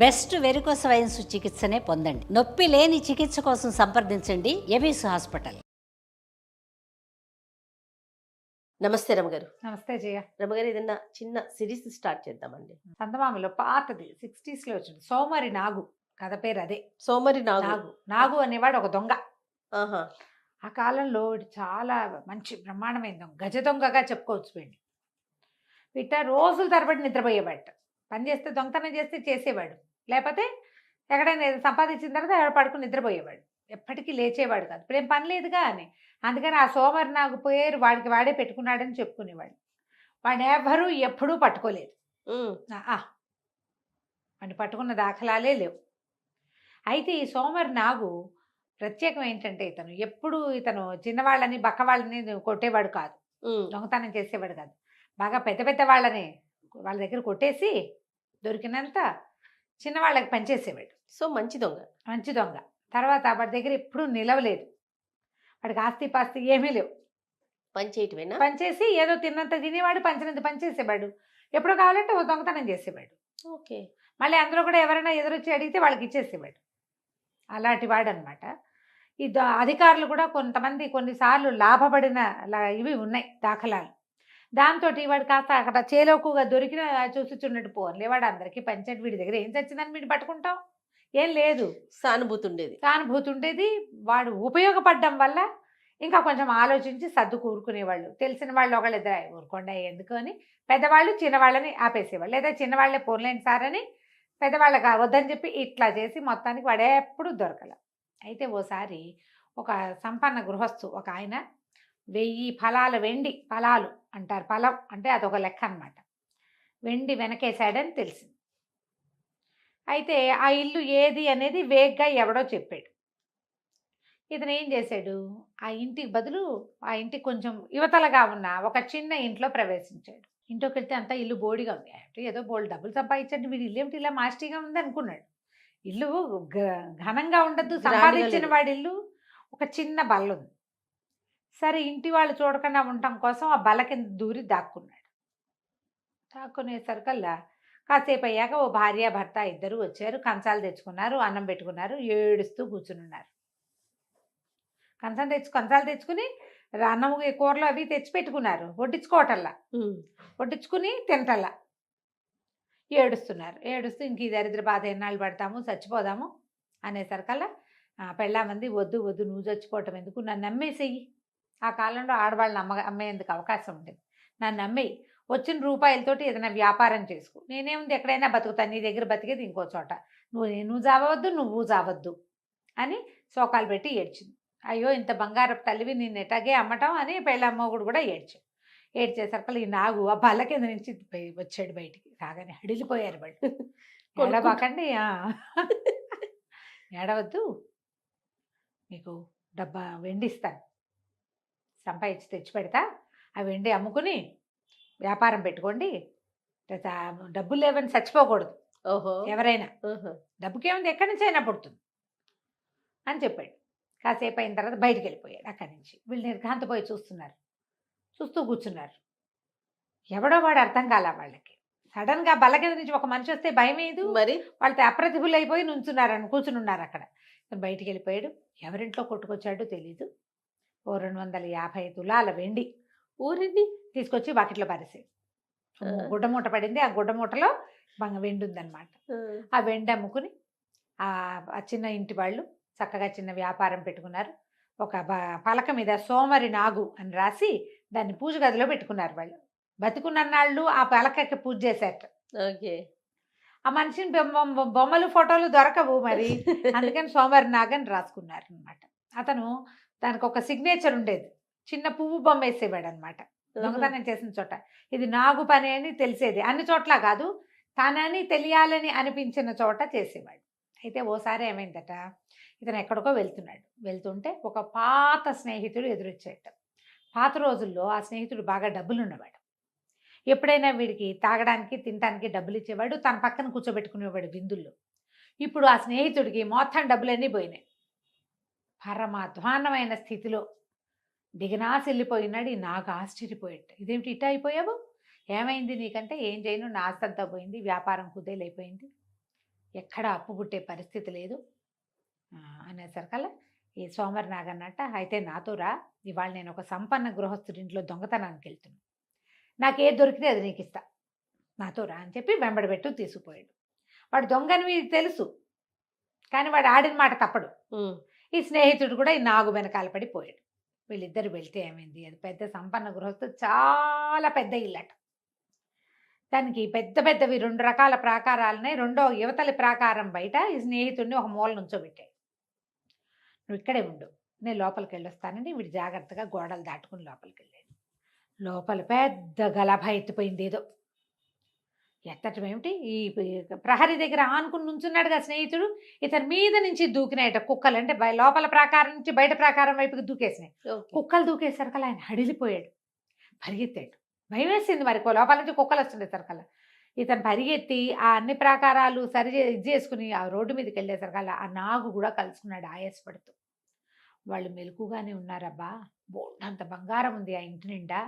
Best varicose veins చికిత్సనే పొందండి. నొప్పి లేని చికిత్స కోసం సంప్రదించండి ఎబిస్ హాస్పిటల్. నమస్తే రమగారు. నమస్తే జయ. రమగారు, ఏదన్నా చిన్న సిరీస్ స్టార్ట్ చేద్దామండి. చందమామలో పాతది 60s లో వచ్చింది. సోమరి నాగు కథ పేరు అదే. సోమరి నాగు. నాగు నాగు అనేవాడు ఒక దొంగ. ఆహా. ఆ కాలంలో వీడు చాలా మంచి బ్రహ్మాండమైన దొంగ, గజ దొంగగా చెప్పుకోవచ్చు. వీడిని వీట రోజుల తరబడి నిద్రపోయేవాడు. పని చేస్తే దొంగతనం చేస్తే చేసేవాడు, లేకపోతే ఎక్కడైనా ఏదో సంపాదించిన తర్వాత ఎవడ పడుకుని నిద్రపోయేవాడు. ఎప్పటికీ లేచేవాడు కాదు. ఇప్పుడేం పని లేదుగా అని. అందుకని ఆ సోమరి నాగు పేరు వాడికి వాడే పెట్టుకున్నాడని చెప్పుకునేవాడు. వాడిని ఎవరూ ఎప్పుడూ పట్టుకోలేదు. వాడిని పట్టుకున్న దాఖలాలే లేవు. అయితే ఈ సోమరి నాగు ప్రత్యేకం ఏంటంటే ఇతను చిన్నవాళ్ళని బక్కవాళ్ళని కొట్టేవాడు కాదు, దొంగతనం చేసేవాడు కాదు. బాగా పెద్ద పెద్ద వాళ్ళని వాళ్ళ దగ్గర కొట్టేసి దొరికినంత చిన్నవాళ్ళకి పనిచేసేవాడు. సో మంచి దొంగ. మంచి దొంగ. తర్వాత వాడి దగ్గర ఎప్పుడూ నిలవలేదు. వాడికి ఆస్తి పాస్తి ఏమీ లేవు. పని చేయటమేనా? పనిచేసి ఏదో తిన్నంత తినేవాడు, పంచినంత పనిచేసేవాడు. ఎప్పుడు కావాలంటే ఓ దొంగతనం చేసేవాడు. ఓకే. మళ్ళీ అందులో కూడా ఎవరైనా ఎదురొచ్చి అడిగితే వాళ్ళకి ఇచ్చేసేవాడు. అలాంటి వాడు అనమాట. ఈ అధికారులు కూడా కొంతమంది కొన్నిసార్లు లాభపడిన ఇవి ఉన్నాయి దాఖలాలు. దాంతో వాడు కాస్త అక్కడ చేలోకుగా దొరికిన చూసిచున్నట్టు పోన్లే, వాడు అందరికీ పంచాడు, వీడి దగ్గర ఏం చచ్చిందని వీడు పట్టుకుంటాం, ఏం లేదు. సానుభూతి ఉండేది. సానుభూతి ఉండేది. వాడు ఉపయోగపడడం వల్ల ఇంకా కొంచెం ఆలోచించి సర్దు కూరుకునేవాళ్ళు. తెలిసిన వాళ్ళు ఒకళ్ళిద్దరు ఊరుకోండా ఎందుకు అని పెద్దవాళ్ళు చిన్నవాళ్ళని ఆపేసేవాళ్ళు, లేదా చిన్నవాళ్ళే పోన్లేండి సార్ అని పెద్దవాళ్ళకి వద్దని చెప్పి ఇట్లా చేసి మొత్తానికి వాడు ఎప్పుడు దొరకల. అయితే ఓసారి ఒక సంపన్న గృహస్థు ఒక ఆయన 1000 ఫలాల వెండి, ఫలాలు అంటారు, ఫలం అంటే అదొక లెక్క అనమాట, వెండి వెనకేశాడని తెలిసింది. అయితే ఆ ఇల్లు ఏది అనేది వేగ్గా ఎవడో చెప్పాడు. ఇతను ఏం చేశాడు, ఆ ఇంటికి బదులు ఆ ఇంటికి కొంచెం యువతలగా ఉన్న ఒక చిన్న ఇంట్లో ప్రవేశించాడు. ఇంట్లోకి వెళ్తే అంతా ఇల్లు బోడిగా ఉంది. అంటే ఏదో బోల్డ్ డబ్బులు సంపాదించండి, వీడు ఇల్లు ఏమిటి ఇలా మాస్టీగా ఉంది అనుకున్నాడు. ఇల్లు ఘనంగా ఉండద్దు, సంపాదించిన వాడి ఇల్లు. ఒక చిన్న బల్ల ఉంది. సరే ఇంటి వాళ్ళు చూడకుండా ఉండటం కోసం ఆ బల్ల కింద దూరి దాక్కున్నాడు. దాక్కునేసరికల్లా కాసేపు అయ్యాక ఓ భార్య భర్త ఇద్దరు వచ్చారు. కంచాలు తెచ్చుకున్నారు, అన్నం పెట్టుకున్నారు, ఏడుస్తూ కూర్చునున్నారు. కంచాలు తెచ్చుకుని అన్నం కూరలు అవి తెచ్చి పెట్టుకున్నారు. వడ్డించుకుని తినటల్లా ఏడుస్తూ ఇంక ఈ దరిద్ర బాధ ఎన్నాళ్ళు పడతాము, చచ్చిపోదాము అనేసరికల్లా పెళ్ళామంది, వద్దు వద్దు నువ్వు చచ్చిపోవటం ఎందుకు, నన్ను నమ్మేసేయి. ఆ కాలంలో ఆడవాళ్ళని అమ్మేందుకు అవకాశం ఉండేది. నన్ను నమ్మేయి, వచ్చిన రూపాయలతోటి ఏదైనా వ్యాపారం చేసుకో, నేనేముంది ఎక్కడైనా బతుకుతాను, నీ దగ్గర బతికేది ఇంకో చోట, నువ్వు చావవద్దు, నువ్వు చావద్దు అని శోకాలు పెట్టి ఏడ్చింది. అయ్యో ఇంత బంగారపు తల్లివి నిన్ను ఎటాగే అమ్మటం అని పెళ్ళమ్మగుడు కూడా ఏడ్చేసరికి ఈ నాగు ఆ బల్ల కింద నుంచి వచ్చాడు బయటికి. రాగానే హడిలిపోయారు వాళ్ళు. ఏడబాకండి, ఏడవద్దు, మీకు వెండి ఇస్తాను, సంపాదించి తెచ్చి పెడతా, ఆ వెండి అమ్ముకుని వ్యాపారం పెట్టుకోండి, డబ్బులు లేవని చచ్చిపోకూడదు. ఓహో. ఎవరైనా డబ్బుకేముంది, ఎక్కడి నుంచి అయినా పుడుతుంది అని చెప్పాడు. కాసేపు అయిన తర్వాత బయటికి వెళ్ళిపోయాడు అక్కడి నుంచి. వీళ్ళు నిర్ఘాంతపోయి చూస్తూ కూర్చున్నారు. ఎవడో వాడు అర్థం కాల వాళ్ళకి. సడన్గా బల్ల కింద నుంచి ఒక మనిషి వస్తే భయం ఏదు, మరి వాళ్ళతో అప్రతిభులు అయిపోయి కూర్చుని ఉన్నారు అక్కడ. బయటికి వెళ్ళిపోయాడు. ఎవరింట్లో కొట్టుకొచ్చాడో తెలీదు. ఓ 250 తులాల వెండి ఊరిని తీసుకొచ్చి బకెట్లో పారేసాడు. గుడ్డ మూట పడింది. ఆ గుడ్డ మూటలో వెండి ఉందన్నమాట. ఆ వెండి అమ్ముకుని ఆ చిన్న ఇంటి వాళ్ళు చక్కగా చిన్న వ్యాపారం పెట్టుకున్నారు. ఒక పలక మీద సోమరి నాగు అని రాసి దాన్ని పూజ గదిలో పెట్టుకున్నారు. వాళ్ళు బతుకున్నన్నాళ్ళు ఆ పలకకి పూజ చేశారట. ఓకే. ఆ మనిషిని బొమ్మలు ఫోటోలు దొరకవు మరి, అందుకని సోమరి నాగు అని రాసుకున్నారు అనమాట. అతను దానికి ఒక సిగ్నేచర్ ఉండేది, చిన్న పువ్వు బొమ్మ వేసేవాడు అనమాట. దొంగతనం చేసిన చోట ఇది నాగు పని అని తెలిసేది. అన్ని చోట్ల కాదు, తనని తెలియాలని అనిపించిన చోట చేసేవాడు. అయితే ఓసారి ఏమైందట, ఇతను ఎక్కడికో వెళ్తుంటే ఒక పాత స్నేహితుడు ఎదురొచ్చేట. పాత రోజుల్లో ఆ స్నేహితుడు బాగా డబ్బులు ఉన్నవాడు. ఎప్పుడైనా వీడికి తాగడానికి తినడానికి డబ్బులు ఇచ్చేవాడు, తన పక్కన కూర్చోబెట్టుకునేవాడు విందుల్లో. ఇప్పుడు ఆ స్నేహితుడికి మొత్తం డబ్బులన్నీ పోయినాయి. పరమాధ్వాన్నమైన స్థితిలో దిగనాసి వెళ్ళిపోయినాడు. ఈ నాకు ఆశ్చర్యపోయేట, ఇదేమిటి ఇట్టా అయిపోయావు, ఏమైంది నీకంటే, ఏం చేయను, నా ఆస్తి అంతా పోయింది, వ్యాపారం కుదేలైపోయింది, ఎక్కడ అప్పు పుట్టే పరిస్థితి లేదు అనేసరికల్లా ఈ సోమరి నాగన్నట్ట, అయితే నాతో రా, ఇవాళ నేను ఒక సంపన్న గృహస్థుడింట్లో దొంగతనానికి వెళ్తున్నాను, నాకేది దొరికితే అది నీకు ఇస్తా, నాతో రా అని చెప్పి వెంబడబెట్టు తీసుకుపోయాడు. వాడు దొంగని తెలుసు, కానీ వాడు ఆడిన మాట తప్పడు. ఈ స్నేహితుడు కూడా ఈ నాగు వెనకాల పడిపోయాడు. వీళ్ళిద్దరు వెళ్తే ఏమైంది, అది పెద్ద సంపన్న గృహస్థు, చాలా పెద్ద ఇల్లట. దానికి పెద్ద పెద్దవి 2 రకాల ప్రాకారాలున్నాయి. రెండో యువతలి ప్రాకారం బయట ఈ స్నేహితుడిని ఒక మూల నుంచోబెట్టాడు. నువ్వు ఇక్కడే ఉండు, నేను లోపలికి వెళ్ళొస్తానని వీడు జాగ్రత్తగా గోడలు దాటుకుని లోపలికి వెళ్ళాడు. లోపల పెద్ద గలభ ఎత్తిపోయింది. ఏదో ఎత్తటం ఏమిటి, ఈ ప్రహరీ దగ్గర ఆనుకుని నుంచున్నాడుగా స్నేహితుడు, ఇతని మీద నుంచి దూకినాయట కుక్కలు. అంటే లోపల ప్రాకారం నుంచి బయట ప్రాకారం వైపుకి దూకేసినాయి. కుక్కలు దూకేసరికల్లా ఆయన హడిలిపోయాడు, పరిగెత్తాడు. భయం వేసింది మరి, లోపల నుంచి కుక్కలు వస్తుండే సరికల్లా. ఇతను పరిగెత్తి ఆ అన్ని ప్రాకారాలు ఇది చేసుకుని ఆ రోడ్డు మీదకి వెళ్ళేసరికల్లా ఆ నాగు కూడా కలుసుకున్నాడు ఆయాసపడుతూ. వాళ్ళు మెలకుగానే ఉన్నారబ్బా, బోల్డంత బంగారం ఉంది ఆ ఇంటి నిండా.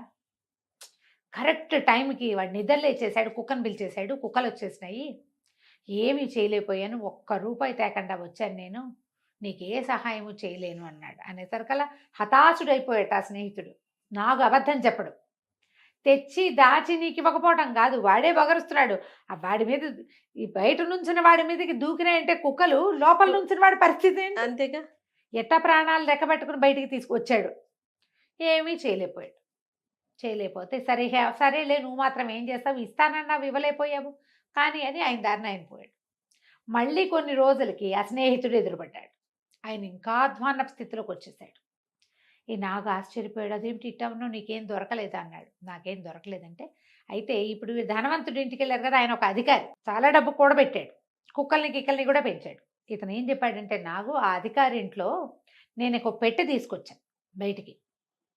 కరెక్ట్ టైంకి వాడు నిద్ర లేచేసాడు, కుక్కను పిలిచేశాడు, కుక్కలు వచ్చేసినాయి, ఏమీ చేయలేకపోయాను, 1 రూపాయి తేకుండా వచ్చాను నేను, నీకే సహాయము చేయలేను అన్నాడు. అనేసరికల్లా హతాశుడైపోయాట ఆ స్నేహితుడు. నాగు అబద్ధం చెప్పడు, తెచ్చి దాచి నీకు ఇవ్వకపోవటం కాదు, వాడే బగరుస్తున్నాడు. ఆ వాడి మీద, ఈ బయట నుంచిన వాడి మీదకి దూకినాయంటే కుక్కలు, లోపల నుంచిన వాడి పరిస్థితి ఏంటి? అంతేగా. ఎట్టా ప్రాణాలు లెక్కబెట్టుకుని బయటికి తీసుకొచ్చాడు. ఏమీ చేయలేకపోయాడు. చేయలేకపోతే సరేలే, నువ్వు మాత్రం ఏం చేస్తావు, ఇస్తానన్నావు ఇవ్వలేకపోయావు కానీ అని ఆయన దారిని ఆయన పోయాడు. మళ్ళీ కొన్ని రోజులకి ఆ స్నేహితుడు ఎదురుపడ్డాడు. ఆయన ఇంకా అధ్వాన్న స్థితిలోకి వచ్చేసాడు. ఈ నాగు ఆశ్చర్యపోయాడు, అదేమిటి ఇట్టా ఉన్నావు, నీకేం దొరకలేదా అన్నాడు. నాకేం దొరకలేదంటే, అయితే ఇప్పుడు ధనవంతుడి ఇంటికి వెళ్ళారు కదా, ఆయన ఒక అధికారి, చాలా డబ్బు కూడబెట్టాడు, కుక్కల్ని కిక్కల్ని కూడా పెంచాడు. ఇతను ఏం చెప్పాడంటే, నాగు ఆ అధికారి ఇంట్లో నేను ఒక పెట్టె తీసుకొచ్చాను, బయటికి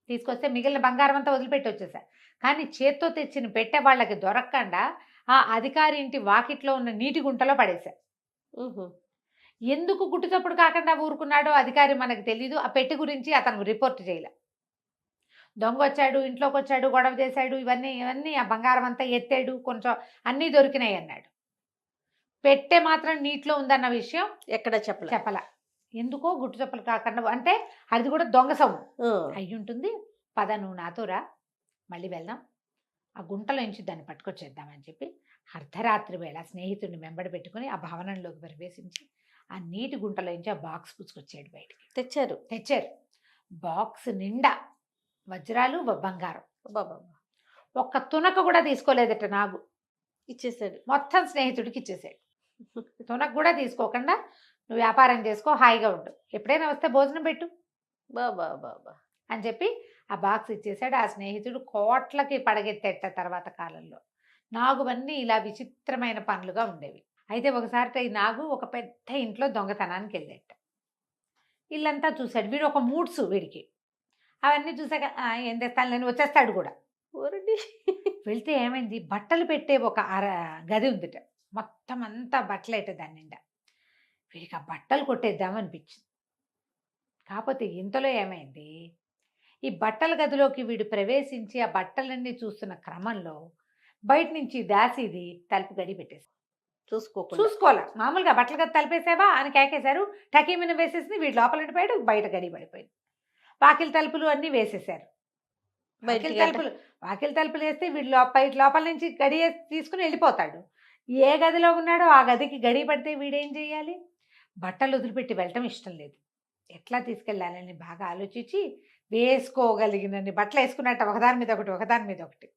తీసుకొస్తే మిగిలిన బంగారం అంతా వదిలిపెట్టి వచ్చేసా, కానీ చేత్తో తెచ్చిన పెట్టె వాళ్ళకి దొరకకుండా ఆ అధికారి ఇంటి వాకిట్లో ఉన్న నీటి గుంటలో పడేశా. ఎందుకు గుట్టుచప్పుడు కాకుండా ఊరుకున్నాడో అధికారి మనకు తెలీదు. ఆ పెట్టి గురించి అతను రిపోర్ట్ చేయలే. దొంగ వచ్చాడు, ఇంట్లోకి వచ్చాడు, గొడవ చేశాడు, ఇవన్నీ ఆ బంగారం అంతా ఎత్తాడు, కొంచెం అన్నీ దొరికినాయి అన్నాడు. పెట్టె మాత్రం నీటిలో ఉందన్న విషయం ఎక్కడ చెప్పలా. ఎందుకో గుట్టు చప్పలు కాకుండా, అంటే అది కూడా దొంగ సొమ్ము అయ్యి ఉంటుంది. పద నువ్వు నాతో రా, మళ్ళీ వెళ్దాం, ఆ గుంటలో నుంచి దాన్ని పట్టుకొచ్చేద్దామని చెప్పి అర్ధరాత్రి వేళ స్నేహితుడిని వెంబడి పెట్టుకుని ఆ భవనంలోకి ప్రవేశించి ఆ నీటి గుంటలో నుంచి ఆ బాక్స్ పుచ్చుకొచ్చాడు బయటికి. తెచ్చారు. బాక్స్ నిండా వజ్రాలు, బంగారం. ఒక్క తునక కూడా తీసుకోలేదట నాగు. ఇచ్చేసాడు, మొత్తం స్నేహితుడికి ఇచ్చేసాడు. తునక కూడా తీసుకోకుండా నువ్వు వ్యాపారం చేసుకో, హాయిగా ఉండు, ఎప్పుడైనా వస్తే భోజనం పెట్టు బాబా అని చెప్పి ఆ బాక్స్ ఇచ్చేసాడు. ఆ స్నేహితుడు కోట్లకి పడగెత్తేట తర్వాత కాలంలో. నాగువన్నీ ఇలా విచిత్రమైన పనులుగా ఉండేవి. అయితే ఒకసారి ఈ నాగు ఒక పెద్ద ఇంట్లో దొంగతనానికి వెళ్ళేట. ఇల్లంతా చూశాడు. వీడు ఒక మూడ్స్ వీడికి. అవన్నీ చూసాక ఏం తెస్తాను నేను, వచ్చేస్తాడు కూడా. వెళ్తే ఏమైంది, బట్టలు పెట్టే ఒక గది ఉందిట, మొత్తం అంతా బట్టలైతే దాని నిండా. వీడికి ఆ బట్టలు కొట్టేద్దామనిపించింది. కాకపోతే ఇంతలో ఏమైంది, ఈ బట్టల గదిలోకి వీడు ప్రవేశించి ఆ బట్టలన్నీ చూస్తున్న క్రమంలో బయట నుంచి దాసిది తలుపు గడి పెట్టేసి చూసుకోవాలా. మామూలుగా బట్టల గది తలిపేసావా అని కేకేశారు. టకీమిన వేసేసింది. వీడు లోపల ఉండిపోయాడు, బయట గడి పడిపోయింది. వాకిలి తలుపులు అన్నీ వేసేసారు. వాకిలి తలుపులు వేస్తే వీడు లోపల నుంచి గడి తీసుకుని వెళ్ళిపోతాడు. ఏ గదిలో ఉన్నాడో ఆ గదికి గడి పడితే వీడేం చేయాలి? బట్టలు వదిలిపెట్టి వెళ్ళటం ఇష్టం లేదు. ఎట్లా తీసుకెళ్ళాలని బాగా ఆలోచించి వేసుకోగలిగినన్ని బట్టలు వేసుకున్నట్టు ఒకదాని మీద ఒకటి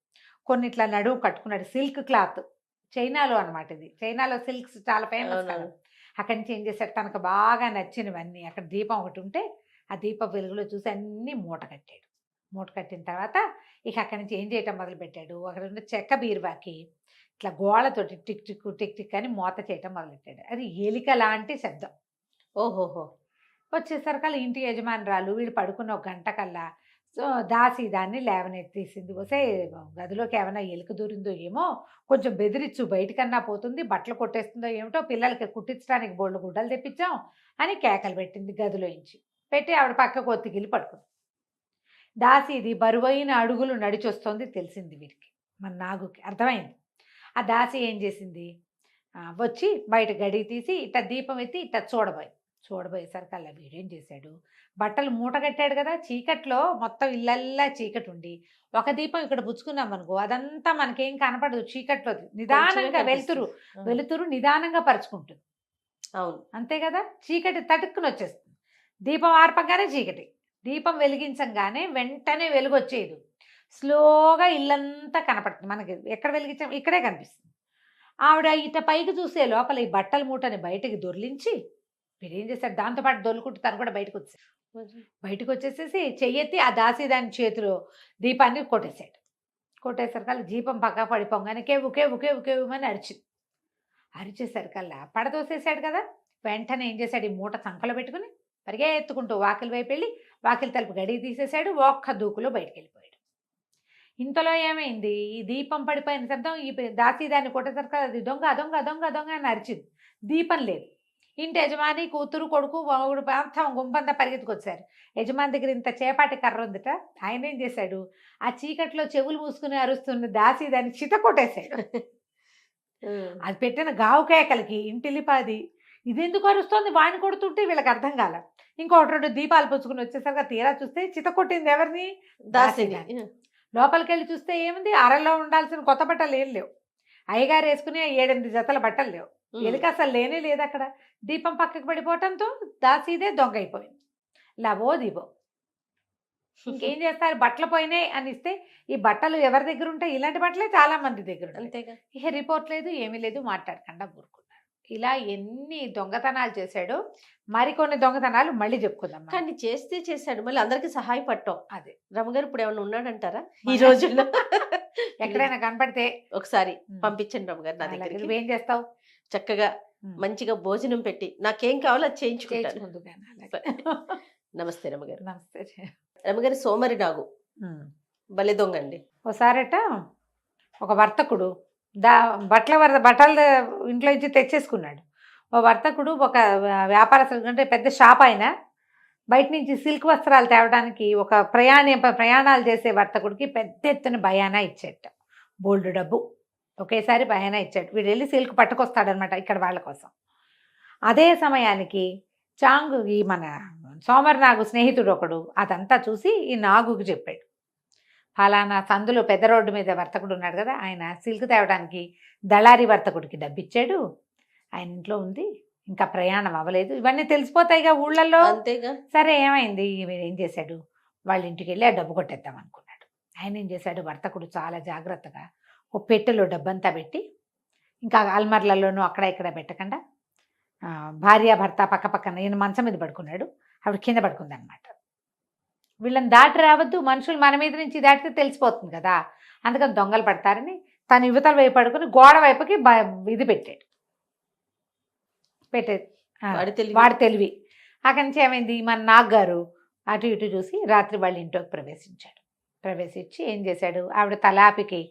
కొన్ని ఇట్లా నడువు కట్టుకున్నాడు. సిల్క్ క్లాత్, చైనాలో అనమాట. ఇది చైనాలో సిల్క్స్ చాలా ఫేమస్ కదా. అక్కడి నుంచి ఏం చేశాడు, తనకు బాగా నచ్చినవన్నీ, అక్కడ దీపం ఒకటి ఉంటే ఆ దీప వెలుగులో చూసి అన్నీ మూట కట్టాడు. మూట కట్టిన తర్వాత ఇక అక్కడి నుంచి ఏం చేయటం మొదలుపెట్టాడు, అక్కడ ఉన్న చెక్క బీరువాకి ఇట్లా గోళ్ళతోటి టిక్ టిక్ టిక్ టిక్ అని మూత చేయటం మొదలెట్టాడు. అది ఎలిక లాంటి శబ్దం. ఓహోహో. వచ్చేసరికల్లా ఇంటి యజమానురాలు వీడు పడుకున్న 1 గంట కల్లా దాసి దాన్ని లేవనెత్తేసింది. వస్తే గదిలోకి ఏమైనా ఎలుక దూరిందో ఏమో, కొంచెం బెదిరించు, బయటకన్నా పోతుంది, బట్టలు కొట్టేస్తుందో ఏమిటో, పిల్లలకి కుట్టించడానికి బోళ్ళు గుడ్డలు తెప్పించాం అని కేకలు పెట్టింది గదిలోంచి. పెట్టి ఆవిడ పక్కకు ఒత్తిగిలి పడుకుంది. దాసిది బరువైన అడుగులు నడిచొస్తోంది తెలిసింది వీరికి, మన నాగుకి అర్థమైంది. ఆ దాసి ఏం చేసింది, వచ్చి బయట గడి తీసి ఇట్ట దీపం ఎత్తి ఇట్ట చూడబోయేసరికి అలా వీడేం చేశాడు, బట్టలు మూట కట్టాడు కదా, చీకట్లో మొత్తం ఇళ్ళల్లా చీకటి ఉండి ఒక దీపం ఇక్కడ పుచ్చుకున్నాం అనుకో అదంతా మనకేం కనపడదు, చీకట్లో నిదానంగా వెలుతురు నిదానంగా పరుచుకుంటుంది. అవును, అంతే కదా, చీకటి తటుక్కుని వచ్చేస్తుంది. దీపం ఆర్పంగానే చీకటి, దీపం వెలిగించంగానే వెంటనే వెలుగు వచ్చేది. స్లోగా ఇల్లంతా కనపడుతుంది మనకి. ఎక్కడ వెలిగించాం, ఇక్కడే కనిపిస్తుంది. ఆవిడ ఇట పైకి చూసే లోపల ఈ బట్టల మూటని బయటకి దొర్లించి మీరు ఏం చేశారు, దాంతోపాటు దొల్లుకుంటూ తను కూడా బయటకు వచ్చేసేసి చెయ్యెత్తి ఆ దాని చేతిలో దీపాన్ని కొట్టేసరికల్లా దీపం పక్క పడిపోగానే కేవు కేవు కేవు కేవుమని అరిచేసరికల్లా పడదోసేసాడు కదా. వెంటనే ఏం చేశాడు, ఈ మూట సంకలో పెట్టుకుని పరిగెత్తుకుంటూ వాకిలి వైపు వెళ్ళి వాకిలి తలుపు గడికి తీసేశాడు. ఒక్క దూకులో బయటకు వెళ్ళిపోయాడు. ఇంతలో ఏమైంది, ఈ దీపం పడిపోయిన శబ్దం ఈ దాన్ని కొట్టేసరికి అది దొంగ దొంగ దొంగ దొంగ అని అరిచింది. దీపం లేదు. ఇంటి యజమాని, కూతురు, కొడుకు, మొగుడు మొత్తం గుంపంతా పరిగెత్తుకొచ్చారు. యజమాని దగ్గర ఇంత చేపాటి కర్ర ఉందిట. ఆయన ఏం చేశాడు, ఆ చీకట్లో చెవులు మూసుకుని అరుస్తున్న దాన్ని చిత కొట్టేశాడు. అది పెట్టిన గావు కేకలకి ఇంటిల్లిపాది ఇదెందుకు అరుస్తోంది, వాడిని కొడుతుంటే వీళ్ళకి అర్థం కాల. ఇంకొకటి 2 దీపాలు పుచ్చుకుని వచ్చేసరికి తీరా చూస్తే చిత కొట్టింది ఎవరిని, దాసిని. లోపలికి వెళ్ళి చూస్తే ఏముంది, అరలో ఉండాల్సిన కొత్త బట్టలు ఏం లేవు. అయ్యగారు వేసుకుని 7-8 జతల బట్టలు లేవు. ఎలుక అసలు లేనే లేదు అక్కడ. దీపం పక్కకు పడిపోవటంతో దాసీదే దొంగ అయిపోయింది. లవో దీపం. ఇంకేం చేస్తారు, బట్టలు పోయినాయి అని ఇస్తే ఈ బట్టలు ఎవరి దగ్గర ఉంటాయి, ఇలాంటి బట్టలే చాలా మంది దగ్గర ఉంటాయి. ఇక రిపోర్ట్ లేదు, ఏమీ లేదు, మాట్లాడకుండా ఊరుకున్నాడు. ఇలా ఎన్ని దొంగతనాలు చేశాడో మరికొన్ని దొంగతనాలు మళ్ళీ చెప్పుకుందాం. కానీ చేశాడు, మళ్ళీ అందరికి సహాయపడటం. అదే రమగారు ఇప్పుడు ఏమైనా ఉన్నాడంటారా ఈ రోజుల్లో? ఎక్కడైనా కనపడితే ఒకసారి పంపించండి రమగారు నా దగ్గర. నువ్వేం చేస్తావు, చక్కగా మంచిగా భోజనం పెట్టి నాకేం కావాలో అది చేయించుకుంటాను. నమస్తే రమగారు. నమస్తే రమగారు. సోమరి నాగు భలే దొంగ అండి. ఒకసారట ఒక వర్తకుడు బట్టలు ఇంట్లో నుంచి తెచ్చేసుకున్నాడు. ఓ వర్తకుడు ఒక వ్యాపారస్తుడు అంటే పెద్ద షాప్ అయినా బయట నుంచి సిల్క్ వస్త్రాలు తేవడానికి ఒక ప్రయాణాలు చేసే వర్తకుడికి పెద్ద ఎత్తున బయానా ఇచ్చేట. బోల్డ్ డబ్బు ఒకేసారి బయానా ఇచ్చాడు. వీడు వెళ్ళి సిల్క్ పట్టుకొస్తాడనమాట ఇక్కడ వాళ్ళ కోసం. అదే సమయానికి చాంగు ఈ మన సోమరి నాగు స్నేహితుడు ఒకడు అదంతా చూసి ఈ నాగుకి చెప్పాడు, ఫలానా సందులో పెద్ద రోడ్డు మీద వర్తకుడు ఉన్నాడు కదా, ఆయన సిల్క్ తేవడానికి దళారీ వర్తకుడికి డబ్బిచ్చాడు, ఆయన ఇంట్లో ఉంది, ఇంకా ప్రయాణం అవ్వలేదు. ఇవన్నీ తెలిసిపోతాయిగా ఊళ్ళల్లో. అంతేగా. సరే ఏమైంది, ఏం చేశాడు, వాళ్ళ ఇంటికి వెళ్ళి ఆ డబ్బు కొట్టేద్దాం అనుకున్నాడు. ఆయన ఏం చేశాడు, వర్తకుడు చాలా జాగ్రత్తగా ఓ పెట్టెలో డబ్బంతా పెట్టి, ఇంకా అల్మర్లలోనూ అక్కడ ఇక్కడ పెట్టకుండా భార్య భర్త పక్క పక్కన, ఈయన మంచం మీద పడుకున్నాడు, ఆవిడ కింద పడుకుంది అనమాట. వీళ్ళని దాటి రావద్దు, మనుషులు మన మీద నుంచి దాటితే తెలిసిపోతుంది కదా, అందుకని దొంగలు పడతారని తను యువతల వైపు పడుకుని గోడ వైపుకి ఇది పెట్టాడు. వాడి తెలివి. అక్కడి నుంచి ఏమైంది, మన నాగ్గారు అటు ఇటు చూసి రాత్రి వాళ్ళ ఇంట్లోకి ప్రవేశించి ఏం చేశాడు, ఆవిడ తలాపికి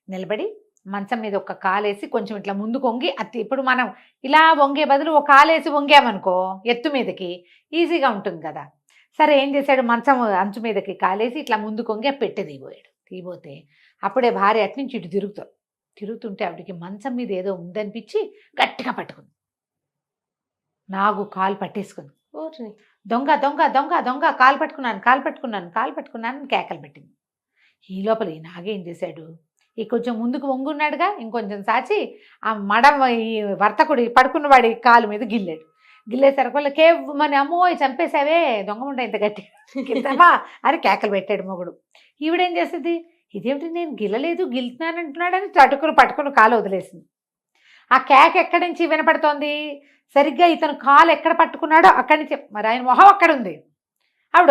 నిలబడి మంచం మీద ఒక కాలేసి కొంచెం ఇట్లా ముందుకు వంగి, ఇప్పుడు మనం ఇలా వంగే బదులు ఒక కాలేసి వంగామనుకో ఎత్తు మీదకి ఈజీగా ఉంటుంది కదా. సరే ఏం చేశాడు, మంచం అంచు మీదకి కాలేసి ఇట్లా ముందుకు వంగి పెట్టె తీయబోతే అప్పుడే భార్య అటు నుంచి ఇటు తిరుగుతుంటే ఆవిడికి మంచం మీద ఏదో ఉందనిపించి గట్టిగా పట్టుకుంది. నాగు కాలు పట్టేసుకుంది. దొంగ దొంగ దొంగ దొంగ కాలు పట్టుకున్నాను కేకలు పెట్టింది. ఈ లోపల ఈ నాగేం చేశాడు, ఈ కొంచెం ముందుకు వంగున్నాడుగా, ఇంకొంచెం సాచి ఆ ఈ వర్తకుడి పడుకున్నవాడి కాలు మీద గిల్లేసరికి వాళ్ళ కేవ్వమని, అమ్మోయ్ చంపేశావే దొంగ ఇంత గట్టిగా అని కేకలు పెట్టాడు మొగుడు. ఈవిడేం చేస్తుంది, ఇదేమిటి నేను గిల్లుతున్నాను అంటున్నాడని పట్టుకుని కాలు వదిలేసింది. ఆ కేక ఎక్కడి నుంచి వినపడుతోంది, సరిగ్గా ఇతను కాలు ఎక్కడ పట్టుకున్నాడో అక్కడి నుంచి, మరి ఆయన మొహం అక్కడ ఉంది. ఆవిడ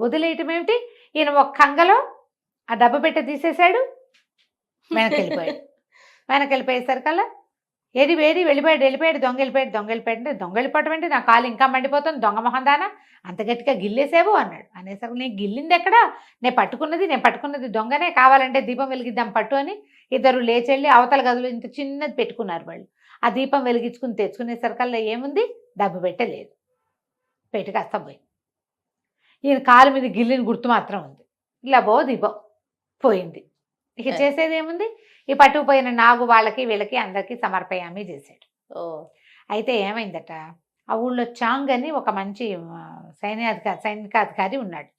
వదిలేయటం ఏమిటి, ఈయన ఒక కంగలో ఆ డబ్బు పెట్టి తీసేశాడు, వెనకెళ్ళిపోయేసరికల్లా వెళ్ళిపోయాడు దొంగ వెళ్ళిపోవటం అంటే నా కాలు ఇంకా మండిపోతుంది, దొంగ మొహం దానా అంత గట్టిగా గిల్లేసేవు అన్నాడు. అనేసరికి నేను గిల్లింది ఎక్కడా, నేను పట్టుకున్నది దొంగనే, కావాలంటే దీపం వెలిగిద్దాం పట్టు అని ఇద్దరు లేచెళ్ళి అవతల గదులు ఇంత చిన్నది పెట్టుకున్నారు. వాళ్ళు ఆ దీపం వెలిగించుకుని తెచ్చుకునేసరికల్లా ఏముంది, డబ్బు పెట్టలేదు, పెట్టి కాస్త పోయింది. ఈయన కాలు మీద గిల్లిన గుర్తు మాత్రం ఉంది. ఇలా దీపం పోయింది. ఇక చేసేది ఏముంది, ఈ పట్టుకుపోయిన నాగు వాళ్ళకి వీళ్ళకి అందరికీ సమర్పయామి చేశాడు. ఓ అయితే ఏమైందట, ఆ ఊళ్ళో చాంగ్ అని ఒక మంచి సైనికాధికారి ఉన్నాడు.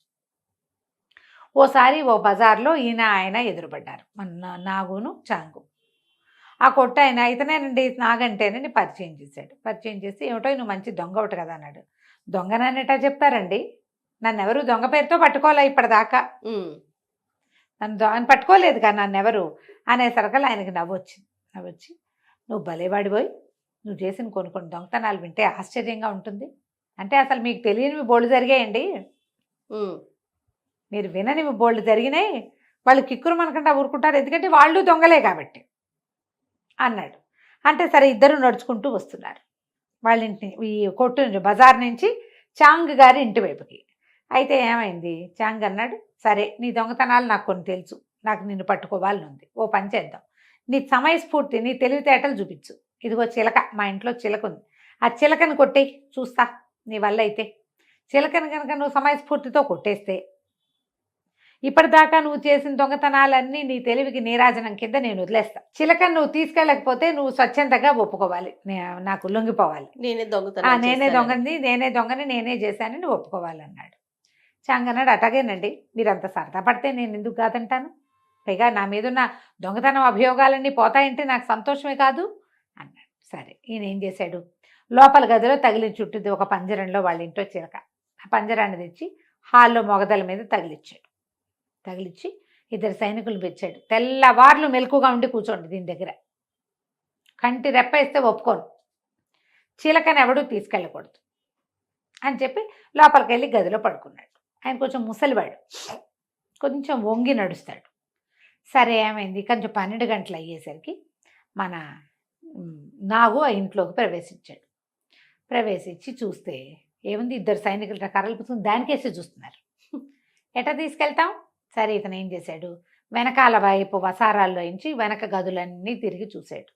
ఓసారి ఓ బజార్లో ఆయన ఎదురుపడ్డారు, మన నాగును చాంగు. ఆ కొట్ట ఆయన ఇతనేనండి నాగంటేనని పరిచయం చేశాడు. పరిచయం చేసి ఏమిటో నువ్వు మంచి దొంగ ఒకటి కదా అన్నాడు. దొంగననేటా చెప్తారండి, నన్ను ఎవరు దొంగ పేరుతో పట్టుకోలే ఇప్పటిదాకా, నన్ను పట్టుకోలేదు కదా నన్ను ఎవరు అనేసరికల్లా ఆయనకి నవ్వొచ్చి నువ్వు భలేవాడిపోయి నువ్వు చేసిన కొన్ని దొంగతనాలు వింటే ఆశ్చర్యంగా ఉంటుంది. అంటే అసలు మీకు తెలియనివి బోల్డ్ జరిగాయండి, మీరు విననివి బోల్డ్ జరిగినాయి, వాళ్ళు కిక్కురు మనకంటే ఊరుకుంటారు, ఎందుకంటే వాళ్ళు దొంగలే కాబట్టి అన్నాడు. అంటే సరే ఇద్దరు నడుచుకుంటూ వస్తున్నారు వాళ్ళ ఇంటి ఈ కొట్టు నుంచి, బజార్ నుంచి చాంగ్ గారి ఇంటి వైపుకి. అయితే ఏమైంది, చాంగ్ అన్నాడు, సరే నీ దొంగతనాలు నాకు కొన్ని తెలుసు, నాకు నిన్ను పట్టుకోవాలని ఉంది, ఓ పని చేద్దాం, నీ సమయస్ఫూర్తి నీ తెలివితేటలు చూపించు. ఇదిగో చిలక, మా ఇంట్లో చిలక ఉంది, ఆ చిలకను కొట్టేయి చూస్తా నీ వల్ల అయితే. చిలకను కనుక నువ్వు సమయస్ఫూర్తితో కొట్టేస్తే ఇప్పటిదాకా నువ్వు చేసిన దొంగతనాలన్నీ నీ తెలివికి నీరాజనం కింద నేను వదిలేస్తా. చిలకను నువ్వు తీసుకెళ్ళకపోతే నువ్వు స్వచ్ఛందంగా ఒప్పుకోవాలి, నాకు లొంగిపోవాలి, నేనే దొంగని నేనే చేశానని ఒప్పుకోవాలన్నాడు. చాంగ్ అన్నాడు, అటాగేనండి, మీరు అంత సరదా పడితే నేను ఎందుకు కాదంటాను, పైగా నా మీదున్న దొంగతనం అభియోగాలన్నీ పోతాయంటే నాకు సంతోషమే కాదు అన్నాడు. సరే ఈయన ఏం చేశాడు, లోపల గదిలో తగిలించి చుట్టూ ఒక పంజరంలో వాళ్ళ ఇంట్లో చిలక, ఆ పంజరాన్ని తెచ్చి హాల్లో మొగదల మీద తగిలిచ్చి ఇద్దరు సైనికులు పెంచాడు. తెల్లవార్లు మెలకుగా ఉండి కూర్చోండి దీని దగ్గర, కంటి రెప్పేస్తే ఒప్పుకోను, చిలకని ఎవడూ తీసుకెళ్ళకూడదు అని చెప్పి లోపలికి వెళ్ళి గదిలో పడుకున్నాడు. ఆయన కొంచెం ముసలివాడు, కొంచెం వంగి నడుస్తాడు. సరే ఏమైంది, కొంచెం 12 గంటలు అయ్యేసరికి మన నాగు ఆ ఇంట్లోకి ప్రవేశించి చూస్తే ఏముంది, ఇద్దరు సైనికులు కర్రలు పుచ్చుకుని దానికేసి చూస్తున్నారు. ఎట్లా తీసుకెళ్తాం, సరే ఇతను ఏం చేశాడు, వెనకాల వైపు వసారాల్లో నుంచి వెనక గదులన్నీ తిరిగి చూశాడు.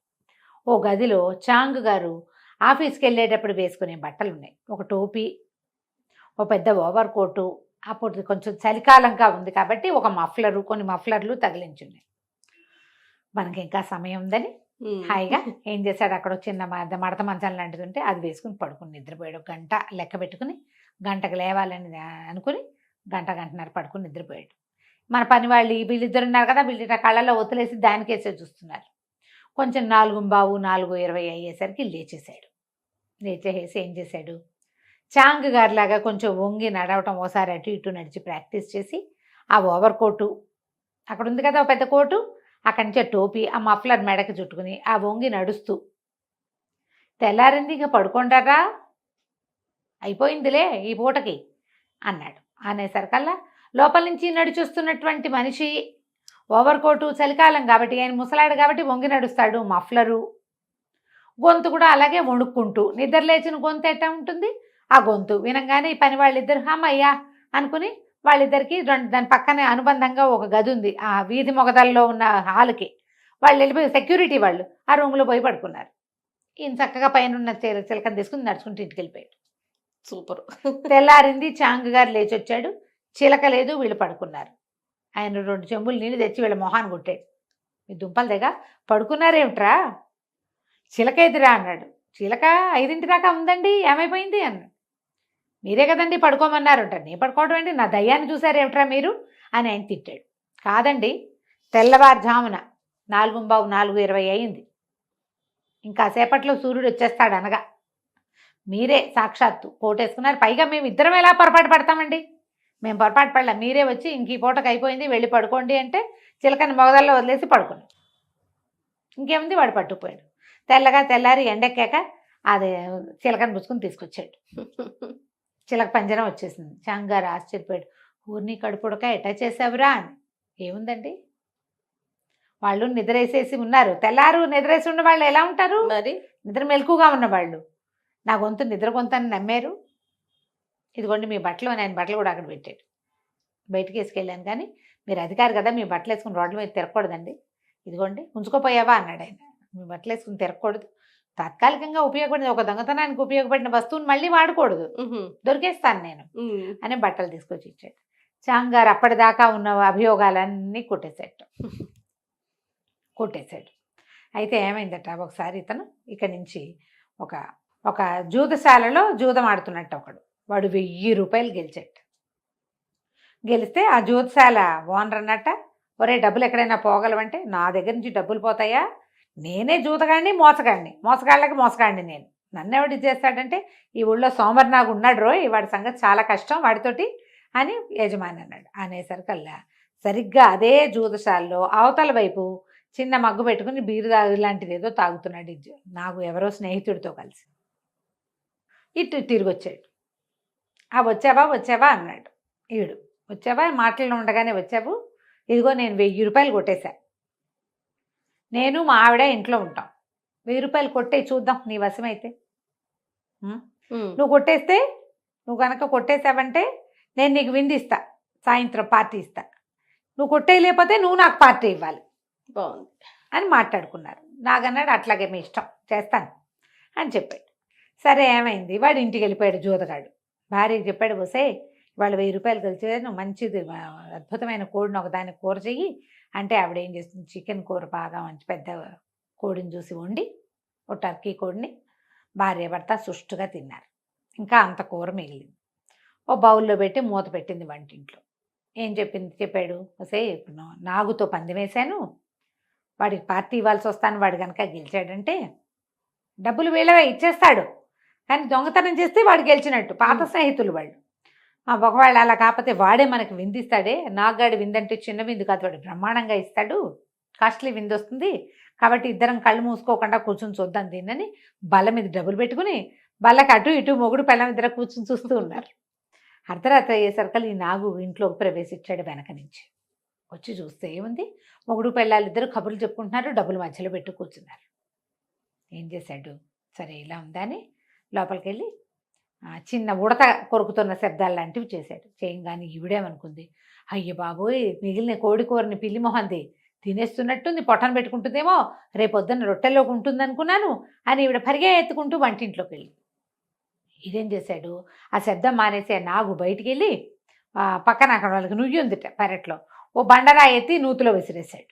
ఓ గదిలో చాంగ్ గారు ఆఫీస్కి వెళ్ళేటప్పుడు వేసుకునే బట్టలు ఉన్నాయి, ఒక టోపీ, ఓ పెద్ద ఓవర్ కోటు, అప్పుడు కొంచెం చలికాలంగా ఉంది కాబట్టి ఒక మఫ్లరు, కొన్ని మఫ్లర్లు తగిలించున్నాయి. మనకి ఇంకా సమయం ఉందని హాయిగా ఏం చేశాడు, అక్కడ చిన్న మడత మంచాలు లాంటిది ఉంటే అది వేసుకుని పడుకుని నిద్రపోయాడు. గంట లెక్క పెట్టుకుని గంటకు లేవాలని అనుకుని గంటన్నర పడుకుని నిద్రపోయాడు. మన పని వాళ్ళు వీళ్ళిద్దరు ఉన్నారు కదా, వీళ్ళ కళ్ళలో ఒత్తులేసి దానికేసే చూస్తున్నారు. కొంచెం 4:15, 4:20 అయ్యేసరికి లేచేసి ఏం చేశాడు, చాంగ్ గారిలాగా కొంచెం వంగి నడవటం, ఓసారి అటు ఇటు నడిచి ప్రాక్టీస్ చేసి ఆ ఓవర్ కోటు అక్కడ ఉంది కదా పెద్ద కోటు, అక్కడి నుంచి టోపీ, ఆ మఫ్లర్ మెడకి చుట్టుకుని ఆ వంగి నడుస్తూ, తెల్లారింది ఇక పడుకుంటారా, అయిపోయిందిలే ఈ పూటకి అన్నాడు. అనేసరికల్లా లోపల నుంచి నడిచొస్తున్నటువంటి మనిషి, ఓవర్ కోటు, చలికాలం కాబట్టి ఆయన ముసలాడు కాబట్టి వంగి నడుస్తాడు, మఫ్లరు, గొంతు కూడా అలాగే వణుక్కుంటూ, నిద్ర లేచిన గొంతు ఎట్లా ఉంటుంది ఆ గొంతు వినంగానే ఈ పని వాళ్ళిద్దరు అమ్మయ్యా అనుకుని వాళ్ళిద్దరికి దాని పక్కనే అనుబంధంగా ఒక గది ఉంది, ఆ వీధి మొగదల్లో ఉన్న హాల్కి వాళ్ళు వెళ్ళిపోయి సెక్యూరిటీ వాళ్ళు ఆ రూమ్లో పోయి పడుకున్నారు. ఈయన చక్కగా పైన ఉన్న చిలకని తీసుకుని నడుచుకుంటూ ఇంటికి వెళ్ళిపోయాడు. సూపర్. తెల్లారింది, చాంగ్ గారు లేచి వచ్చాడు, చిలక లేదు, వీళ్ళు పడుకున్నారు. ఆయన 2 చెంబులు నీళ్ళు తెచ్చి వీళ్ళ మొహాన్ని కొట్టాడు. మీ దుంపల దగ్గర పడుకున్నారేమిట్రా, చిలక ఎదురా అన్నాడు. చిలక 5 దాకా ఉందండి, ఏమైపోయింది అన్నాడు. మీరే కదండి పడుకోమన్నారంట, నేను పడుకోవడం ఏంటి, నా దయ్యాన్ని చూసారేమిట్రా మీరు అని ఆయన తిట్టాడు. కాదండి, తెల్లవారుజామున 4:15, 4:20 అయింది, ఇంకా సేపట్లో సూర్యుడు వచ్చేస్తాడు అనగా మీరే సాక్షాత్తు కోటేసుకున్నారు. పైగా మేము ఇద్దరం ఎలా పొరపాటు పడతామండి, మేము పొరపాటు పడలే, మీరే వచ్చి ఇంక ఈ పూటకు అయిపోయింది వెళ్ళి పడుకోండి అంటే చిలకని మొగదల్లో వదిలేసి పడుకున్నాడు. ఇంకేముంది, వాడు పట్టుకుపోయాడు. తెల్లారి ఎండెక్కాక అది చిలకని పుచ్చుకుని తీసుకొచ్చాడు. చిలక పంజరం వచ్చేసింది. చాంగ్ గారు ఆశ్చర్యపోయాడు, ఊరిని కడుపుడక ఎట్టా చేసావురా అని. ఏముందండి, వాళ్ళు నిద్రేసేసి ఉన్నారు, తెల్లారు నిద్రేసి ఉన్న వాళ్ళు ఎలా ఉంటారు, మరి నిద్ర మెలకుగా ఉన్నవాళ్ళు. నా గొంతు నిద్ర గొంతని నమ్మారు, ఇదిగోండి మీ బట్టలు అని ఆయన బట్టలు కూడా అక్కడ పెట్టాడు. బయటికి వేసుకెళ్ళాను, కానీ మీరు అధికారి కదా, మీ బట్టలు వేసుకుని రోడ్ల మీద తిరగకూడదండి, ఇదిగోండి ఉంచుకోపోయావా అన్నాడు ఆయన. మీ బట్టలు వేసుకుని తిరగకూడదు, తాత్కాలికంగా ఉపయోగపడింది, ఒక దొంగతనానికి ఉపయోగపడిన వస్తువుని మళ్ళీ వాడకూడదు, దొరికేస్తాను నేను అని బట్టలు తీసుకొచ్చి ఇచ్చాడు. చాంగ్ గారు అప్పటిదాకా ఉన్న అభియోగాలన్నీ కొట్టేసేట. కొట్టేశాడు. అయితే ఏమైందట, ఒకసారి ఇతను ఇక్కడి నుంచి ఒక ఒక జూదశాలలో జూదం ఆడుతున్నట్టు ఒకడు, వాడు 1000 రూపాయలు గెలిచాడు. గెలిస్తే ఆ జూదశాల ఓనర్ అన్నట్ట, ఒరే డబ్బులు ఎక్కడైనా పోగలవంటే, నా దగ్గర నుంచి డబ్బులు పోతాయా, నేనే జూతగాడిని మోసగాళ్ళకి మోసగాడిని నేను, నన్ను ఎవడు చేస్తాడంటే, ఈ ఊళ్ళో సోమరి నాకు ఉన్నాడు రోయ్, వాడి సంగతి చాలా కష్టం వాడితోటి అని యజమాని అన్నాడు. అనేసరికల్లా సరిగ్గా అదే జూదశాలలో అవతల వైపు చిన్న మగ్గు పెట్టుకుని బీరు లాంటిది ఏదో తాగుతున్నాడు నాకు ఎవరో స్నేహితుడితో కలిసి. ఇటు తిరిగి వచ్చాడు. వచ్చావా అన్నాడు. ఈడు వచ్చావా, మాటల్లో ఉండగానే వచ్చావు, ఇదిగో నేను 1000 రూపాయలు కొట్టేశా, నేను మా ఆవిడ ఇంట్లో ఉంటాం, 1000 రూపాయలు కొట్టే చూద్దాం నీ వశమైతే. నువ్వు కొట్టేస్తే, నువ్వు కనుక కొట్టేశావంటే నేను నీకు విందిస్తా, సాయంత్రం పార్టీ ఇస్తా, నువ్వు కొట్టేయలేకపోతే నువ్వు నాకు పార్టీ ఇవ్వాలి, బాగుంది అని మాట్లాడుకున్నారు. నాగన్నాడు అట్లాగే మీ ఇష్టం చేస్తాను అని చెప్పాడు. సరే ఏమైంది, వాడు ఇంటికి వెళ్ళిపోయాడు జూదగాడు. భార్యకి చెప్పాడు, వసే వాళ్ళు 1000 రూపాయలు కలిసి మంచిది అద్భుతమైన కోడిని ఒకదాన్ని కూర చెయ్యి అంటే, ఆవిడ ఏం చేస్తుంది, చికెన్ కూర బాగా మంచి పెద్ద కోడిని చూసి వండి, ఓ టర్కీ కోడిని భార్య భర్త సుష్టుగా తిన్నారు. ఇంకా అంత కూర మిగిలింది. ఓ బౌల్లో పెట్టి మూత పెట్టింది వంటింట్లో. ఏం చెప్పాడు, వసే నాగుతో పందెం వేశాను, వాడికి పార్టీ ఇవ్వాల్సి వస్తాను, వాడు కనుక గెలిచాడంటే డబ్బులు వీళ్ళవే ఇచ్చేస్తాడు, కానీ దొంగతనం చేస్తే వాడు గెలిచినట్టు. పాత స్నేహితులు వాళ్ళు. ఒకవేళ అలా కాకపోతే వాడే మనకి విందిస్తాడే, నాగాడి విందంటే చిన్న విందు కాదు, వాడు బ్రహ్మాండంగా ఇస్తాడు, కాస్ట్లీ విందు వస్తుంది, కాబట్టి ఇద్దరం కళ్ళు మూసుకోకుండా కూర్చొని చూద్దాం దీన్నని బల్ల మీద డబ్బులు పెట్టుకుని బల్లకి అటు ఇటు మొగుడు పెళ్ళం ఇద్దరు కూర్చొని చూస్తూ ఉన్నారు. అర్ధరాత్రి అయ్యేసరికి ఈ నాగు ఇంట్లోకి ప్రవేశించాడు వెనక నుంచి. వచ్చి చూస్తే ఏముంది, మొగుడు పెళ్ళాలు ఇద్దరు కబుర్లు చెప్పుకుంటున్నారు, డబ్బులు మధ్యలో పెట్టు కూర్చున్నారు. ఏం చేశాడు, సరే ఇలా ఉందని లోపలికి వెళ్ళి చిన్న ఉడత కొరుకుతున్న శబ్దాలు లాంటివి చేశాడు. చేయగానే ఈవిడేమనుకుంది, అయ్య బాబోయ్ మిగిలిన కోడి కూరని పిల్లి మొహంది తినేస్తున్నట్టుంది, పొట్టను పెట్టుకుంటుందేమో, రేపొద్దున్న రొట్టెల్లోకి ఉంటుంది అనుకున్నాను అని ఈవిడ పరిగెత్తుకుంటూ వంటింట్లోకి వెళ్ళి. ఇదేం చేశాడు, ఆ శబ్దం మానేసి నాగు బయటికి వెళ్ళి పక్కన అక్కడ వాళ్ళకి నుయ్యి ఉందిట పెరట్లో, ఓ బండరా ఎత్తి నూతిలో విసిరేశాడు.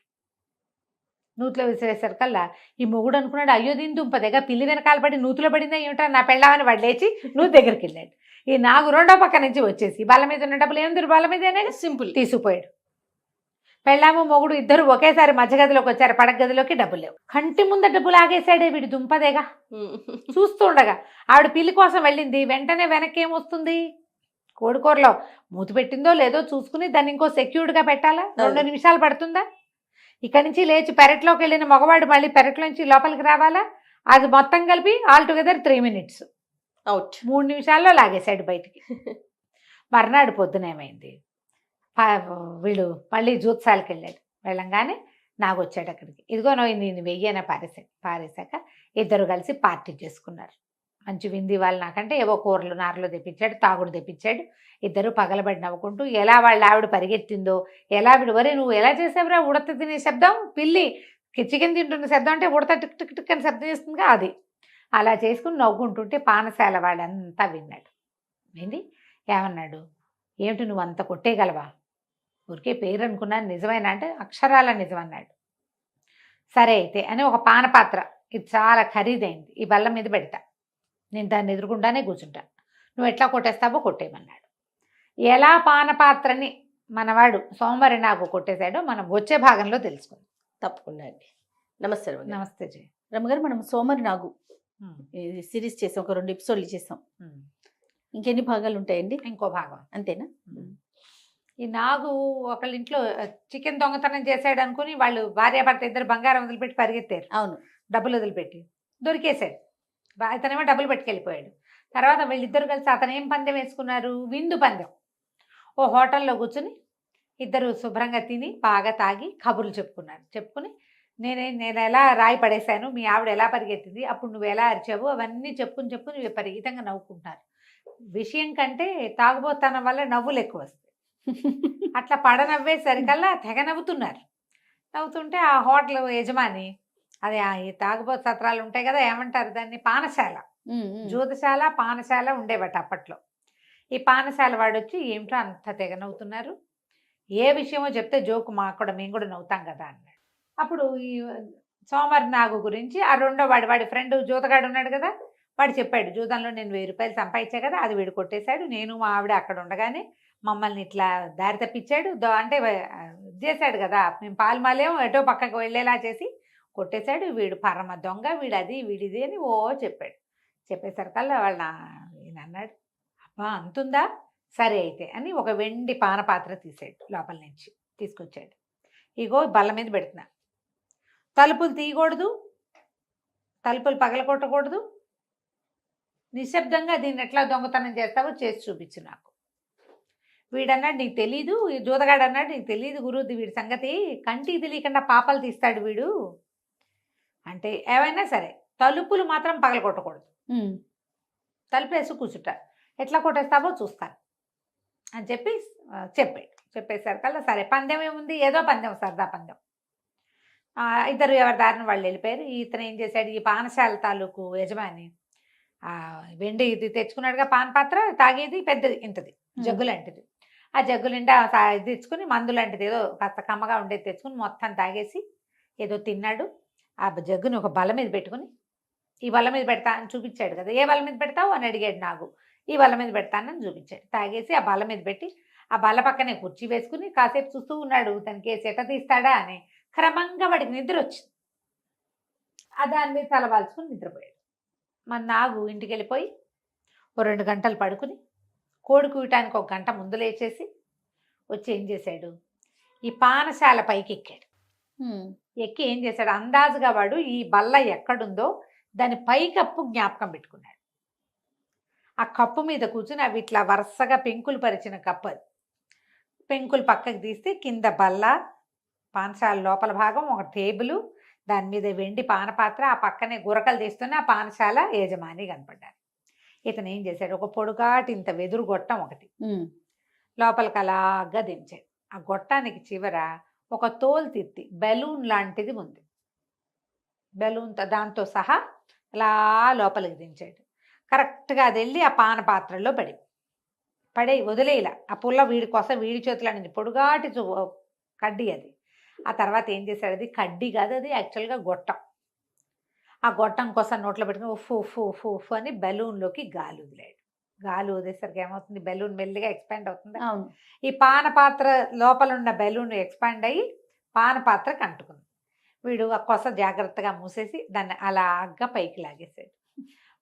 నూతిలో విసిరేసరికల్లా ఈ మొగుడు అనుకున్నాడు, అయ్యో దీని దుంపదేగా పిల్లి వెనకాల పడి నూతిలో పడిందా ఏమిటా నా పెళ్ళామని వాడు లేచి నూతి దగ్గరికి వెళ్ళాడు. ఈ నాగు రెండో పక్క నుంచి వచ్చేసి బల్ల మీద ఉన్న డబ్బులు ఏముంది బల్ల మీద అనేది సింపుల్ తీసుకుపోయాడు. పెళ్ళాము మొగుడు ఇద్దరు ఒకేసారి మధ్య గదిలోకి వచ్చారు, పడక గదిలోకి డబ్బులు లేవు. కంటి ముంద డబ్బులు ఆగేశాడే వీడి దుంపదేగా. చూస్తూ ఉండగా ఆవిడ పిల్లి కోసం వెళ్ళింది, వెంటనే వెనక్కి ఏమొస్తుంది, కోడికూరలో మూతి పెట్టిందో లేదో చూసుకుని దాన్ని ఇంకో సెక్యూర్డ్గా పెట్టాలా, 2 నిమిషాలు పడుతుందా, ఇక్కడి నుంచి లేచి పెరట్లోకి వెళ్ళిన మగవాడు మళ్ళీ పెరట్లోంచి లోపలికి రావాలా, అది మొత్తం కలిపి ఆల్ టుగెదర్ 3 minutes అవుట్, 3 నిమిషాల్లో లాగేశాడు బయటికి. మర్నాడు పొద్దునేమైంది, వీడు మళ్ళీ జూత్సాలకి వెళ్ళాడు. వెళ్ళంగానే నాగొచ్చాడు అక్కడికి, ఇదిగో నేను 1000 పారేశాక ఇద్దరు కలిసి పార్టీ చేసుకున్నారు. మంచి వింది వాళ్ళు నాకంటే ఏవో కూరలు నారలు తెప్పించాడు, తాగుడు తెప్పించాడు. ఇద్దరు పగలబడి నవ్వుకుంటూ ఎలా వాళ్ళ ఆవిడ పరిగెత్తిందో, ఎలా వరే నువ్వు ఎలా చేసావురా, ఉడత తినే శబ్దం, పిల్లి చికెన్ తింటున్న శబ్దం అంటే ఉడత టిక్ టిక్ టిక్ అని శబ్దం చేస్తుందిగా అది, అలా చేసుకుని నవ్వుకుంటుంటే పానశాల వాళ్ళంతా విన్నాడు. విని ఏమన్నాడు, ఏమిటి నువ్వు అంత కొట్టేయగలవా, ఊరికే పేరు అనుకున్నాను, నిజమేనా అంటే అక్షరాల నిజమన్నాడు. సరే అయితే అని ఒక పానపాత్ర, ఇది చాలా ఖరీదైంది, ఈ బల్ల మీద పెడతా, నేను దాన్ని ఎదురుకుండానే కూర్చుంటా, నువ్వు ఎట్లా కొట్టేస్తావో కొట్టేయమన్నాడు. ఎలా పానపాత్రని మనవాడు సోమవారి నాకు కొట్టేశాడో మనం వచ్చే భాగంలో తెలుసుకుందాం. తప్పకుండా అండి. నమస్తే రమగారు. నమస్తే జయ. రమగారు, మనం సోమరి నాగు సిరీస్ చేసాం, ఒక 2 ఎపిసోడ్లు చేసాం, ఇంకెన్ని భాగాలు ఉంటాయండి? ఇంకో భాగం అంతేనా? ఈ నాగు ఒకళ్ళ ఇంట్లో చికెన్ దొంగతనం చేశాడు అనుకుని వాళ్ళు భార్యాభర్త ఇద్దరు బంగారం వదిలిపెట్టి పరిగెత్తారు. అవును, డబ్బులు వదిలిపెట్టి దొరికేశాడు. అతనేమో డబ్బులు పట్టుకెళ్ళిపోయాడు. తర్వాత వీళ్ళిద్దరు కలిసి అతను ఏం పందెం వేసుకున్నారు, విందు పందెం. ఓ హోటల్లో కూర్చుని ఇద్దరు శుభ్రంగా తిని బాగా తాగి కబుర్లు చెప్పుకుని నేను ఎలా రాయి పడేశాను, మీ ఆవిడ ఎలా పరిగెత్తింది, అప్పుడు నువ్వు ఎలా అరిచావు, అవన్నీ చెప్పుకుని విపరీతంగా నవ్వుకుంటున్నారు. విషయం కంటే తాగుబోతనం వల్ల నవ్వులు ఎక్కువ వస్తాయి. అట్లా పడనవ్వేసరికల్లా తెగ నవ్వుతుంటే ఆ హోటల్ యజమాని, అది ఈ తాగుబోతు సత్రాలు ఉంటాయి కదా, ఏమంటారు దాన్ని, పానశాల, జూదశాల పానశాల ఉండేవట అప్పట్లో. ఈ పానశాల వాడు వచ్చి ఏమిటో అంత తెగ నవ్వుతున్నారు, ఏ విషయమో చెప్తే జోకు మాకు కూడా మేము కూడా నవ్వుతాం కదా అన్నాడు. అప్పుడు ఈ సోమవారి నాగు గురించి ఆ రెండో వాడి ఫ్రెండ్ జూతగాడు ఉన్నాడు కదా, వాడు చెప్పాడు, జూతంలో నేను 1000 రూపాయలు సంపాదించా కదా, అది వీడు కొట్టేశాడు, నేను మా ఆవిడ అక్కడ ఉండగానే మమ్మల్ని ఇట్లా దారి తప్పించాడు, అంటే చేశాడు కదా, మేము పాల్మాలేం ఎటో పక్కకు వెళ్ళేలా చేసి కొట్టేశాడు, వీడు పరమ దొంగ, వీడు అది వీడిది అని చెప్పాడు. చెప్పేసరికల్లా ఈయన అన్నాడు, అబ్బా అంతుందా, సరే అయితే అని ఒక వెండి పానపాత్ర తీసాడు, లోపల నుంచి తీసుకొచ్చాడు. ఇగో బల్ల మీద పెడుతున్నా, తలుపులు తీయకూడదు, తలుపులు పగలగొట్టకూడదు, నిశ్శబ్దంగా దీన్ని ఎట్లా దొంగతనం చేస్తావో చేసి చూపించు నాకు. వీడన్నాడు, నీకు తెలీదు, ఈ జూతగాడు అన్నాడు, నీకు తెలీదు గురు వీడి సంగతి, కంటికి తెలియకుండా పాపాలు తీస్తాడు వీడు అంటే, ఏమైనా సరే తలుపులు మాత్రం పగలగొట్టకూడదు, తలుపు వేసి కూర్చుంటా, ఎట్లా కొట్టేస్తావో చూస్తాను అని చెప్పాడు. చెప్పేసరికల్లా సరే పందెం ఏముంది, ఏదో పందెం, సరదా పందెం. ఇద్దరు ఎవరి దారిని వాళ్ళు వెళ్ళిపోయారు. ఇతను ఏం చేశాడు, ఈ పానశాల తాలూకు యజమాని వెండి ఇది తెచ్చుకున్నాడుగా, పాన్ పాత్ర తాగేది పెద్దది, ఇంతది జగ్గు లాంటిది, ఆ జగ్గు నిండా ఇది తెచ్చుకుని మందు లాంటిది ఏదో కాస్త కమ్మగా ఉండేది తెచ్చుకుని మొత్తం తాగేసి ఏదో తిన్నాడు. ఆ జగ్గుని ఒక బల్ల మీద పెట్టుకుని, ఈ బల్ల మీద పెడతా అని చూపించాడు కదా, ఏ బల్ల మీద పెడతావు అని అడిగాడు నాగు, ఈ బల్ల మీద పెడతానని చూపించాడు. తాగేసి ఆ బల్ల మీద పెట్టి ఆ బల్ల పక్కనే కుర్చీ వేసుకుని కాసేపు చూస్తూ ఉన్నాడు, తనకి ఎట తీస్తాడా అని. క్రమంగా వాడికి నిద్ర వచ్చింది, దాని మీద తలవాల్చుకుని నిద్రపోయాడు. మన నాగు ఇంటికి వెళ్ళిపోయి ఓ 2 గంటలు పడుకుని కోడి కూయటానికి 1 గంట ముందు లేచేసి వచ్చి ఏం చేశాడు, ఈ పానశాల పైకి ఎక్కాడు. ఎక్కి ఏం చేశాడు, అందాజుగా వాడు ఈ బల్ల ఎక్కడుందో దాని పైకప్పు జ్ఞాపకం పెట్టుకున్నాడు. ఆ కప్పు మీద కూర్చుని అవి ఇట్లా వరుసగా పెంకులు పరిచిన కప్పు, అది పెంకులు పక్కకు తీస్తే కింద బల్ల, పానశాల లోపల భాగం ఒక టేబుల్, దాని మీద వెండి పానపాత్ర, ఆ పక్కనే గురకలు తీస్తున్న ఆ పానశాల యజమాని కనపడ్డారు. ఇతను ఏం చేశాడు, ఒక పొడుగాటి ఇంత వెదురు గొట్టం ఒకటి లోపలికి అలాగా దించాడు. ఆ గొట్టానికి చివర ఒక తోలు తిత్తి బెలూన్ లాంటిది ఉంది, బెలూన్తో దాంతో సహా అలా లోపలికి దించాడు. కరెక్ట్గా అది వెళ్ళి ఆ పానపాత్రలో పడే వదిలేలా, ఆ పుల్ల వీడి కోసం వీడి చేతిలో నుంచి పొడుగాటి కడ్డీ అది. ఆ తర్వాత ఏం చేశాడు, అది కడ్డీ కాదు, అది యాక్చువల్గా గొట్టం. ఆ గొట్టం కోసం నోట్లో పెట్టుకుని ఉఫ్ ఉఫ్ ఉఫ్ ఉఫ్ అని బెలూన్లోకి గాలి వదిలాడు. గాలి వదిలేసరికి ఏమవుతుంది, బెలూన్ మెల్లిగా ఎక్స్పాండ్ అవుతుంది. ఈ పానపాత్ర లోపల ఉన్న బెలూన్ ఎక్స్పాండ్ అయ్యి పానపాత్రకు అంటుకుంది. వీడు ఆ కొస జాగ్రత్తగా మూసేసి దాన్ని అలాగా పైకి లాగేశాడు.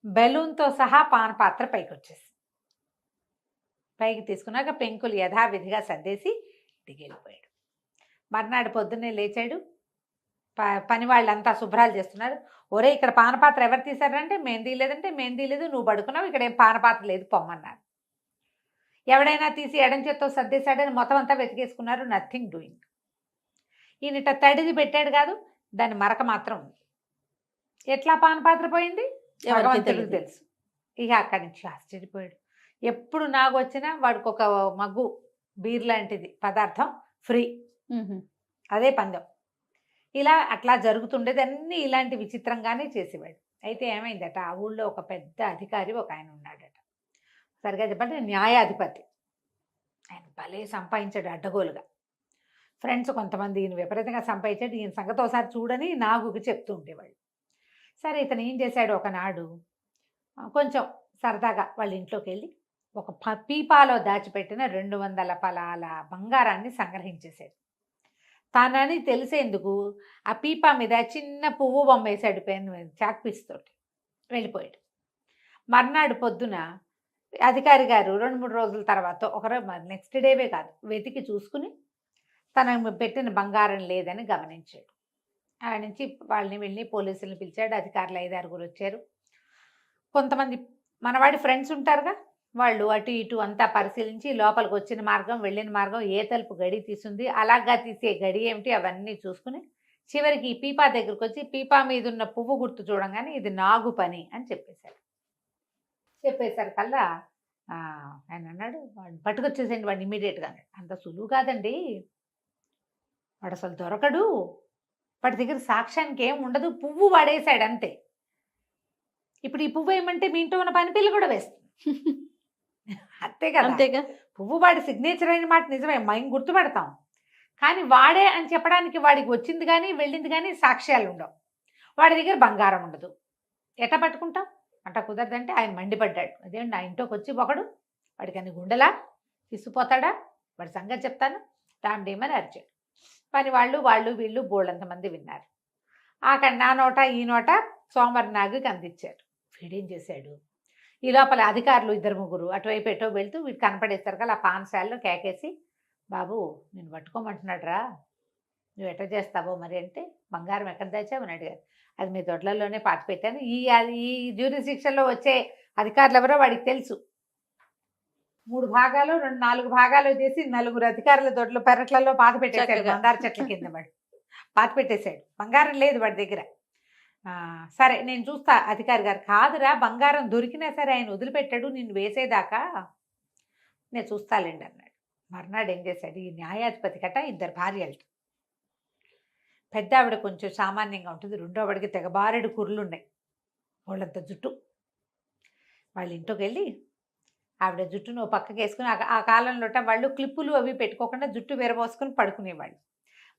బెలూన్తో సహా పానపాత్ర పైకి వచ్చేసి పైకి తీసుకున్నాక పెంకులు యథావిధిగా సర్దేసి దిగెళ్ళిపోయాడు. మర్నాడు పొద్దున్నే లేచాడు, పని వాళ్ళంతా శుభ్రాలు చేస్తున్నారు. ఒరే ఇక్కడ పానపాత్ర ఎవరు తీశారంటే మెహందీ లేదంటే మెహందీ లేదు, నువ్వు పడుకున్నావు, ఇక్కడ ఏం పానపాత్ర లేదు పొమ్మన్నారు. ఎవడైనా తీసి ఎడం చేత్తో సర్దేశాడని మొత్తం అంతా వెతికేసుకున్నారు, నథింగ్ డూయింగ్. ఈయనట తడిది పెట్టాడు కాదు, దాని మరక మాత్రం ఉంది. ఎట్లా పానపాత్ర పోయింది భగవంతుడికి తెలుసు. ఇక అక్కడి నుంచి ఆశ్చర్యపోయాడు. ఎప్పుడు నాకు వచ్చినా వాడికి ఒక మగ్గు బీర్ లాంటిది పదార్థం ఫ్రీ, అదే పందెం. ఇలా అట్లా జరుగుతుండేది, అన్నీ ఇలాంటి విచిత్రంగానే చేసేవాడు. అయితే ఏమైందట, ఆ ఊళ్ళో ఒక పెద్ద అధికారి ఒక ఆయన ఉన్నాడట, సరిగా చెప్పండి న్యాయాధిపతి. ఆయన భలే సంపాదించాడు అడ్డగోలుగా. ఫ్రెండ్స్ కొంతమంది ఈయన విపరీతంగా సంపాదించాడు, ఈయన సంగతి ఒకసారి చూడని నాగుకి చెప్తూ ఉండేవాళ్ళు. సరే ఇతను ఏం చేశాడు, ఒకనాడు కొంచెం సరదాగా వాళ్ళ ఇంట్లోకి వెళ్ళి ఒక పీపాలో దాచిపెట్టిన 200 పలాల బంగారాన్ని సంగ్రహించేశాడు. తానని తెలిసేందుకు ఆ పీపా మీద చిన్న పువ్వు బొమ్మ వేసాడు, పెన్ చాక్ పీస్ తోటి వెళ్ళిపోయాడు. మర్నాడు పొద్దున అధికారి గారు 2-3 రోజుల తర్వాత నెక్స్ట్ డేవే కాదు వెతికి చూసుకుని తన పెట్టిన బంగారం లేదని గమనించాడు. ఆడ నుంచి వాళ్ళని వెళ్ళి పోలీసులను పిలిచాడు. అధికారులు 5-6 వచ్చారు. కొంతమంది మనవాడి ఫ్రెండ్స్ ఉంటారుగా, వాళ్ళు అటు ఇటు అంతా పరిశీలించి లోపలికి వచ్చిన మార్గం వెళ్ళిన మార్గం ఏ తలుపు గడి తీసింది, అలాగా తీసే గడి ఏమిటి అవన్నీ చూసుకుని చివరికి ఈ పీపా దగ్గరికి వచ్చి పీపా మీద ఉన్న పువ్వు గుర్తు చూడంగానే ఇది నాగు పని అని చెప్పేసరికల్లా ఆయన అన్నాడు, వాడిని పట్టుకొచ్చేసేయండి వాడిని ఇమీడియట్గా. అంత సులువు కాదండి, వాడు అసలు దొరకడు, వాడి దగ్గర సాక్ష్యానికి ఏం ఉండదు, పువ్వు వాడేశాడు అంతే. ఇప్పుడు ఈ పువ్వు ఏమంటే మీ ఇంట్లో ఉన్న పని పిల్ల కూడా వేస్తుంది అంతే కదా, పువ్వు వాడి సిగ్నేచర్ అయిన మాట నిజమే, మేము గుర్తుపెడతాం. కానీ వాడే అని చెప్పడానికి వాడికి వచ్చింది కానీ వెళ్ళింది కానీ సాక్ష్యాలు ఉండవు. వాడి దగ్గర బంగారం ఉండదు. ఎట్ట పట్టుకుంటాం? అట్ట కుదరదంటే ఆయన మండిపడ్డాడు. అదేంటి నా ఇంట్లోకి వచ్చి ఒకడు వాడికి అన్ని గుండెలా తీసుకుపోతాడా, వాడి సంగతి చెప్తాను రామ్డేమని అరిచాడు. పని వాళ్ళు వీళ్ళు బోళ్ళంతమంది విన్నారు. అక్కడ నా నోట ఈ నోట సోమవారి నాగుకి అందించారు. వీడేం చేశాడు, ఈ లోపల అధికారులు 2-3 అటువైపు ఎటో వెళ్తూ వీడు కనపడేస్తారు కదా, ఆ పాన్శాలలో కేకేసి, బాబు నేను పట్టుకోమంటున్నాడు రా, నువ్వు ఎట్ట చేస్తావో మరి అంటే, బంగారం ఎక్కడ దాచావని అడిగారు. అది మీ దొడ్లలోనే పాతి పెట్టాను. ఈ జ్యూరిస్డిక్షన్లో వచ్చే అధికారులు ఎవరో వాడికి తెలుసు. 3 భాగాలు 4 భాగాలు చేసి 4 అధికారుల దొడ్ల పెరట్లలో పాతి పెట్టేశాడు. చక్కగా. మందార చెట్ల కింద వాడు పాతి పెట్టేశాడు. బంగారం లేదు వాడి దగ్గర. సరే నేను చూస్తా అధికారి గారు. కాదురా, బంగారం దొరికినా సరే ఆయన వదిలిపెట్టాడు నిన్ను వేసేదాకా, నేను చూస్తాలేండి అన్నాడు. మర్నాడు ఏం చేశాడు, ఈ న్యాయాధిపతి కట 2 భార్యలు. పెద్ద ఆవిడ కొంచెం సామాన్యంగా ఉంటుంది, రెండో ఆవిడకి తెగబారెడు కుర్రలు ఉన్నాయి, వాళ్ళంత జుట్టు. వాళ్ళ ఇంట్లోకి వెళ్ళి ఆవిడ జుట్టును ఓ పక్కకి వేసుకుని, ఆ కాలంలో వాళ్ళు క్లిప్పులు అవి పెట్టుకోకుండా జుట్టు విరబోసుకుని పడుకునేవాళ్ళు.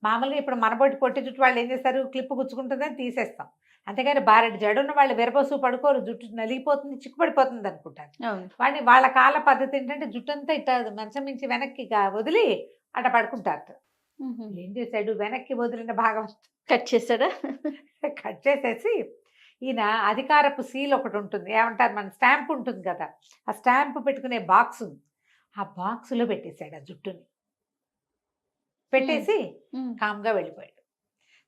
మామూలుగా ఇప్పుడు మనబోటి పొట్టి జుట్టు వాళ్ళు ఏం చేస్తారు, క్లిప్పు గుచ్చుకుంటుందని తీసేస్తాం. అంతేగాని బారెడు జడున్న వాళ్ళు విరబోసు పడుకోరు, జుట్టు నలిగిపోతుంది చిక్కుపడిపోతుంది అనుకుంటారు. వాడిని వాళ్ళ కాల పద్ధతి ఏంటంటే జుట్టు అంతా ఇట్లా మంచం మించి వెనక్కి వదిలి అట్ట పడుకుంటారు. ఏం చేశాడు, వెనక్కి వదిలిన భాగం కట్ చేశాడా? కట్ చేసేసి, ఈయన అధికారపు సీల్ ఒకటి ఉంటుంది, ఏమంటారు మన స్టాంప్ ఉంటుంది కదా, ఆ స్టాంప్ పెట్టుకునే బాక్స్ ఉంది, ఆ బాక్సులో పెట్టేశాడు ఆ జుట్టుని. పెట్టేసి కామ్గా వెళ్ళిపోయాడు.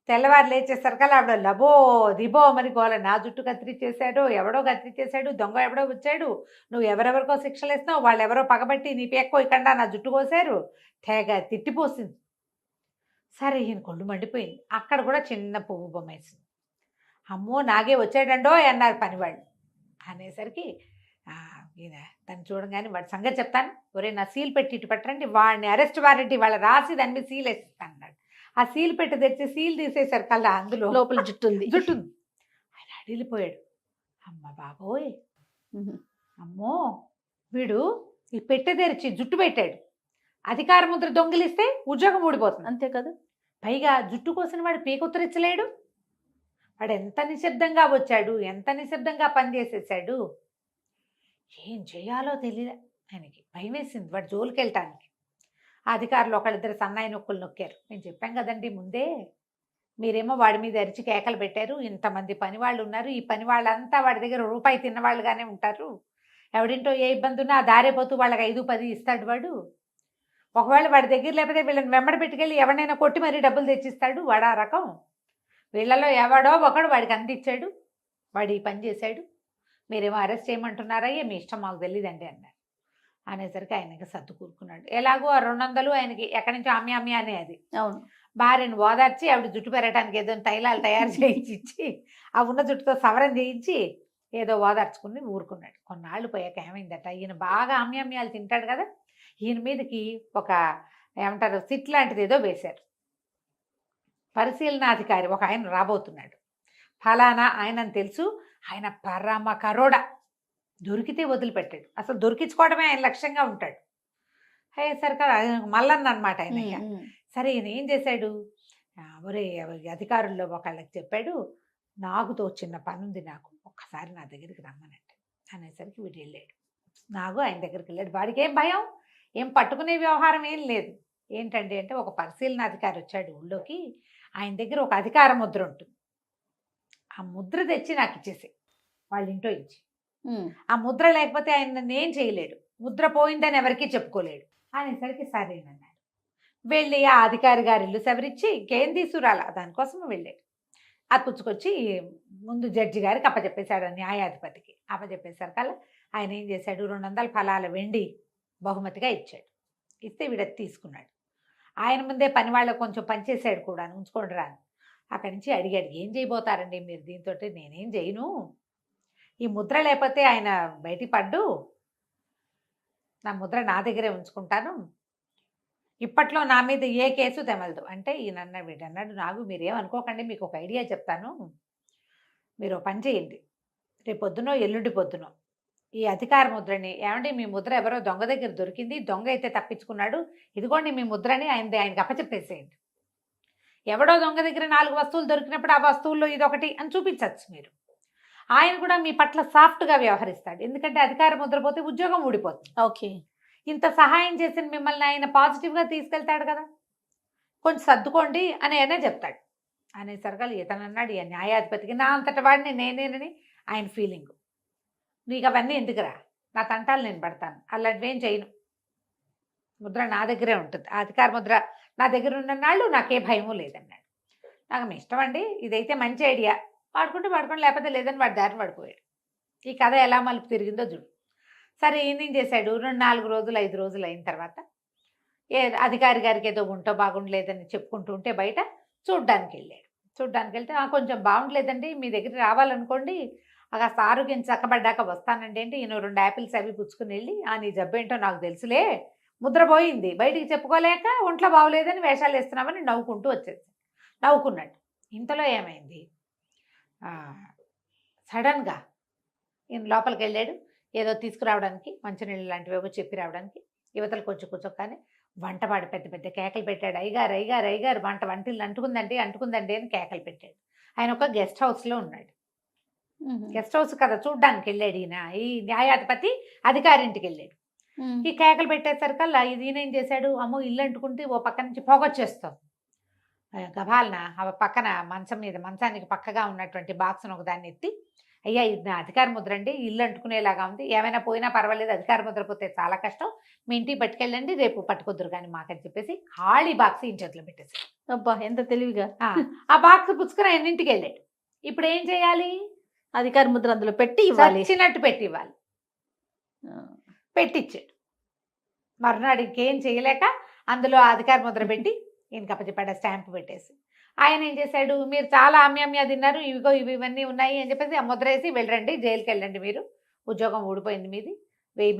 తెల్లవారు లేచేసరికల్లా ఆవిడ లబో దిబో మరి గోల, నా జుట్టు కత్తిరించేశాడు, ఎవడో కత్తిరించేశాడు, దొంగ ఎవడో వచ్చాడు, నువ్వు ఎవరెవరికో శిక్షలు ఇస్తున్నావు, వాళ్ళు ఎవరో పగబట్టి నీ పేక్కో ఇక్కడ నా జుట్టు కోసారు, తెగ తిట్టిపోసింది. సరే ఈయన కొళ్ళు మండిపోయింది. అక్కడ కూడా చిన్న పువ్వు బొమ్మ వేసింది. అమ్మో నాగే వచ్చాడండో అన్నారు పనివాళ్ళు. అనేసరికి ఈయన తను చూడగానే వాడి సంగతి చెప్తాను, ఒరే నా సీల్ పెట్టి ఇటు పెట్టండి, వాడిని అరెస్ట్ వారెంట్ వాళ్ళ రాసి దాని మీద సీల్ వేసిస్తాను అన్నాడు. ఆ సీల్ పెట్టి తెచ్చి సీల్ తీసేశారు కల్లా, అందులో లోపల జుట్టు ఉంది. ఆయన అడిగిపోయాడు. అమ్మ బాబోయ్, అమ్మో వీడు ఈ పెట్టె తెరిచి జుట్టు పెట్టాడు, అధికార ముద్ర దొంగిలిస్తే ఉద్యోగం ఊడిపోతుంది. అంతే కదా. పైగా జుట్టు కోసం వాడు పీకుత్తరించలేడు. వాడు ఎంత నిశ్శబ్దంగా వచ్చాడు, ఎంత నిశ్శబ్దంగా పనిచేసేసాడు. ఏం చేయాలో తెలియదు ఆయనకి. భయం వేసింది వాడు జోలికి వెళ్ళటానికి. ఆ అధికారులు ఒకళ్ళిద్దరు సన్నాయి నొక్కులు నొక్కారు. మేము చెప్పాం కదండి ముందే, మీరేమో వాడి మీద అరిచి కేకలు పెట్టారు, ఇంతమంది పని వాళ్ళు ఉన్నారు, ఈ పని వాళ్ళంతా వాడి దగ్గర రూపాయి తిన్నవాళ్ళుగానే ఉంటారు, ఎవడింటో ఏ ఇబ్బంది ఉన్నా ఆ దారిపోతూ వాళ్ళకి 5-10 ఇస్తాడు వాడు. ఒకవేళ వాడి దగ్గర లేకపోతే వీళ్ళని వెంబడి పెట్టుకెళ్ళి ఎవరినైనా కొట్టి మరీ డబ్బులు తెచ్చిస్తాడు వాడు. ఆ రకం వీళ్ళలో ఎవడో ఒకడు వాడికి అందించాడు, వాడు ఈ పని చేశాడు, మీరేమో అరెస్ట్ చేయమంటున్నారయ్యే, మీ ఇష్టం మాకు తెలియదండి అన్నారు. అనేసరికి ఆయనకి సర్దు కూరుకున్నాడు. ఎలాగో ఆ 200 ఆయనకి ఎక్కడి నుంచి అమ్మి అనే అది. అవును. భార్యను ఓదార్చి ఆవిడ జుట్టు పెరగడానికి ఏదో తైలాలు తయారు చేయించి ఆ ఉన్న జుట్టుతో సవరం చేయించి ఏదో ఓదార్చుకుని ఊరుకున్నాడు. కొన్నాళ్ళు పోయాక ఏమైందట, ఈయన బాగా అమ్యాలు తింటాడు కదా, ఈయన మీదకి ఒక ఏమంటారు సిట్ లాంటిది ఏదో వేశారు. పరిశీలనాధికారి ఒక ఆయన రాబోతున్నాడు, ఫలానా ఆయనని తెలుసు, ఆయన పరమ కరోడ, దొరికితే వదిలిపెట్టాడు, అసలు దొరికించుకోవడమే ఆయన లక్ష్యంగా ఉంటాడు. అయ్యేసరికి మల్లన్న అనమాట ఆయన. సరే ఈయన ఏం చేశాడు, ఒరే అధికారుల్లో ఒకళ్ళకి చెప్పాడు, నాగుతో చిన్న పని ఉంది నాకు, ఒక్కసారి నా దగ్గరికి రమ్మనంటే. అనేసరికి వీడు వెళ్ళాడు. నాగు ఆయన దగ్గరికి వెళ్ళాడు. వాడికి ఏం భయం, ఏం పట్టుకునే వ్యవహారం ఏం లేదు. ఏంటండి అంటే, ఒక పరిశీలనాధికారి వచ్చాడు ఊళ్ళోకి, ఆయన దగ్గర ఒక అధికార ముద్ర ఉంటుంది, ఆ ముద్ర తెచ్చి నాకు ఇచ్చేసి వాళ్ళ ఇంట్లో ఇచ్చి, ఆ ముద్ర లేకపోతే ఆయన నేను చేయలేడు, ముద్ర పోయిందని ఎవరికీ చెప్పుకోలేడు అనేసరికి సరేనన్నాడు. వెళ్ళి ఆ అధికారి గారి ఇల్లు సవరించి ఇంకేం తీసుకురాలా, దానికోసం వెళ్ళాడు. అది పుచ్చుకొచ్చి ముందు జడ్జి గారికి అప్పచెప్పేశాడు, న్యాయాధిపతికి అప్పచెప్పేసరికల్లా ఆయన ఏం చేశాడు, 200 ఫలాల వెండి బహుమతిగా ఇచ్చాడు. ఇస్తే వీడది తీసుకున్నాడు. ఆయన ముందే పని వాళ్ళకు కొంచెం పనిచేసాడు కూడా, ఉంచుకోండి రాను. అక్కడి నుంచి అడిగాడు, ఏం చేయబోతారండి మీరు దీంతో? నేనేం చేయను, ఈ ముద్ర లేకపోతే ఆయన బయటికి పడ్డు, నా ముద్ర నా దగ్గరే ఉంచుకుంటాను, ఇప్పట్లో నా మీద ఏ కేసు తెమలదు అంటే. ఈయన వీడన్నాడు, నాకు మీరేమనుకోకండి, మీకు ఒక ఐడియా చెప్తాను, మీరు పని చేయండి, రేపు పొద్దునో ఎల్లుండి పొద్దునో ఈ అధికార ముద్రని, ఏమండి మీ ముద్ర ఎవరో దొంగ దగ్గర దొరికింది, దొంగ అయితే తప్పించుకున్నాడు, ఇదిగోండి మీ ముద్రని ఆయనకి అప్పచెప్పేసేయండి. ఎవడో దొంగ దగ్గర 4 వస్తువులు దొరికినప్పుడు ఆ వస్తువుల్లో ఇదొకటి అని చూపించవచ్చు మీరు. ఆయన కూడా మీ పట్ల సాఫ్ట్గా వ్యవహరిస్తాడు, ఎందుకంటే అధికార ముద్ర పోతే ఉద్యోగం ఊడిపోతుంది. ఓకే. ఇంత సహాయం చేసిన మిమ్మల్ని ఆయన పాజిటివ్గా తీసుకెళ్తాడు కదా, కొంచెం సర్దుకోండి అని ఆయనే చెప్తాడు. అనేసరిగా ఇతను అన్నాడు, ఈ న్యాయాధిపతికి నా అంతటి వాడిని నేనేనని ఆయన ఫీలింగ్. నీకు అవన్నీ ఎందుకురా, నా తంటాలు నేను పడతాను, అలాంటివేం చేయను, ముద్ర నా దగ్గరే ఉంటుంది, ఆ అధికార ముద్ర నా దగ్గర ఉన్ననాళ్ళు నాకే భయము లేదన్నాడు. నాకు మీ ఇష్టం అండి, ఇదైతే మంచి ఐడియా, వాడుకుంటే వాడుకోండి, లేకపోతే లేదని వాడి దారిని పడిపోయాడు. ఈ కథ ఎలా మలుపు తిరిగిందో చూడు. సరే ఈయన చేశాడు, 2-4 రోజులు 5 రోజులు అయిన తర్వాత అధికారి గారికి ఏదో ఉంటో బాగుండలేదని చెప్పుకుంటూ ఉంటే బయట చూడ్డానికి వెళ్ళాడు. చూడ్డానికి వెళ్తే కొంచెం బాగుండలేదండి, మీ దగ్గర రావాలనుకోండి, కాస్త ఆరోగ్యం చక్కబడ్డాక వస్తానండి అంటే ఈయన 2 యాపిల్స్ అవి పుచ్చుకుని వెళ్ళి, నీ జబ్బేంటో నాకు తెలుసులే, ముద్ర పోయింది, బయటికి చెప్పుకోలేక ఒంట్లో బాగోలేదని వేషాలు వేస్తున్నామని నవ్వుకుంటూ వచ్చేసి నవ్వుకున్నాడు. ఇంతలో ఏమైంది, సడన్గా ఈయన లోపలికి వెళ్ళాడు, ఏదో తీసుకురావడానికి మంచినీళ్ళు లాంటివి ఏవో చెప్పి రావడానికి. యువతలు కొంచెం కూర్చోగానే వంటవాడు పెద్ద పెద్ద కేకలు పెట్టాడు, అయ్యగారు అయ్యగారు అయ్యగారు వంటిల్లు అంటుకుందండి అంటుకుందండి అని కేకలు పెట్టాడు. ఆయన ఒక గెస్ట్ హౌస్లో ఉన్నాడు. గెస్ట్ హౌస్ కదా చూడ్డానికి వెళ్ళాడు ఈయన, ఈ న్యాయాధిపతి అధికారింటికి వెళ్ళాడు. ఈ కేకలు పెట్టేసరికల్లా ఈయన ఏం చేశాడు, అమ్మో ఇల్లు అంటుకుంటే ఓ పక్క నుంచి పొగొచ్చేస్తాం, గబాలన ఆ పక్కన మంచానికి పక్కగా ఉన్నటువంటి బాక్స్ను ఒకదాన్ని ఎత్తి, అయ్యా ఇది నా అధికార ముద్ర అండి, ఇల్లు అంటుకునేలాగా ఉంది, ఏమైనా పోయినా పర్వాలేదు, అధికార ముద్ర పోతే చాలా కష్టం, మీ ఇంటికి పట్టుకెళ్ళండి, రేపు పట్టుకొద్దురు కానీ మాకని చెప్పేసి ఖాళీ బాక్స్ ఈయన చేతిలో పెట్టేశాడు. అబ్బా ఎంత తెలివిగా. ఆ బాక్స్ పుచ్చుకుని ఆయన ఇంటికి వెళ్ళాడు. ఇప్పుడు ఏం చేయాలి, అధికార ముద్ర అందులో పెట్టి ఇవ్వాలి, చిన్నట్టు పెట్టి ఇవ్వాలి. పెట్టించాడు. మర్నాడు ఇంకేం చేయలేక అందులో అధికార ముద్ర పెట్టి ఈయనకి అప్పచెప్పాడు, స్టాంపు పెట్టేసి. ఆయన ఏం చేశాడు, మీరు చాలా అమ్యమ్య తిన్నారు, ఇవన్నీ ఉన్నాయి అని చెప్పేసి ఆ ముద్ర వేసి వెళ్ళండి, జైలుకి వెళ్ళండి, మీరు ఉద్యోగం ఊడిపోయింది మీది,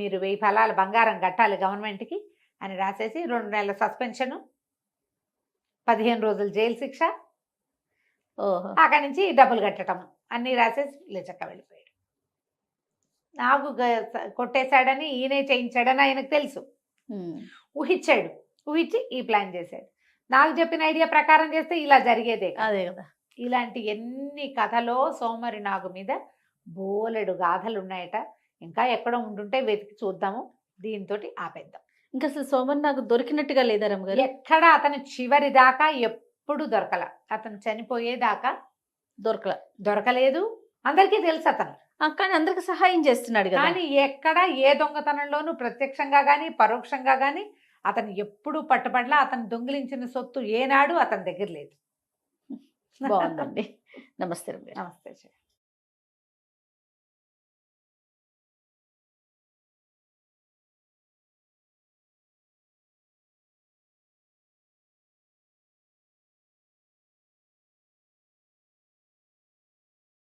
మీరు 1000 ఫలాలు బంగారం కట్టాలి గవర్నమెంట్కి అని రాసేసి 2 నెలల సస్పెన్షను, 15 రోజులు జైలు శిక్ష, అక్కడి నుంచి డబ్బులు కట్టడం అన్నీ రాసేసి లేచక్క వెళ్ళిపోయాడు. నాకు కొట్టేశాడని ఈయనే చేయించాడని ఆయనకు తెలుసు, ఊహించి ఈ ప్లాన్ చేశాడు. నాకు చెప్పిన ఐడియా ప్రకారం చేస్తే ఇలా జరిగేదే అదే కదా. ఇలాంటి ఎన్ని కథలో సోమరి నాగు మీద బోలెడు గాథలు ఉన్నాయట. ఇంకా ఎక్కడో ఉండుంటే వెతికి చూద్దాము, దీంతో ఆపేద్దాం. ఇంకా అసలు సోమరి నాకు దొరికినట్టుగా లేదా రమ్మగారు? ఎక్కడ అతను చివరి దాకా ఎప్పుడు దొరకల, అతను చనిపోయేదాకా దొరకలేదు. అందరికీ తెలుసు అతను, కానీ అందరికి సహాయం చేస్తున్నాడు కదా. కానీ ఎక్కడ ఏ దొంగతనంలోనూ ప్రత్యక్షంగా కానీ పరోక్షంగా కానీ అతను ఎప్పుడు పట్టుబడలా. అతను దొంగిలించిన సొత్తు ఏనాడు అతని దగ్గర లేదు. బాగుందండి. నమస్తే. నమస్తే.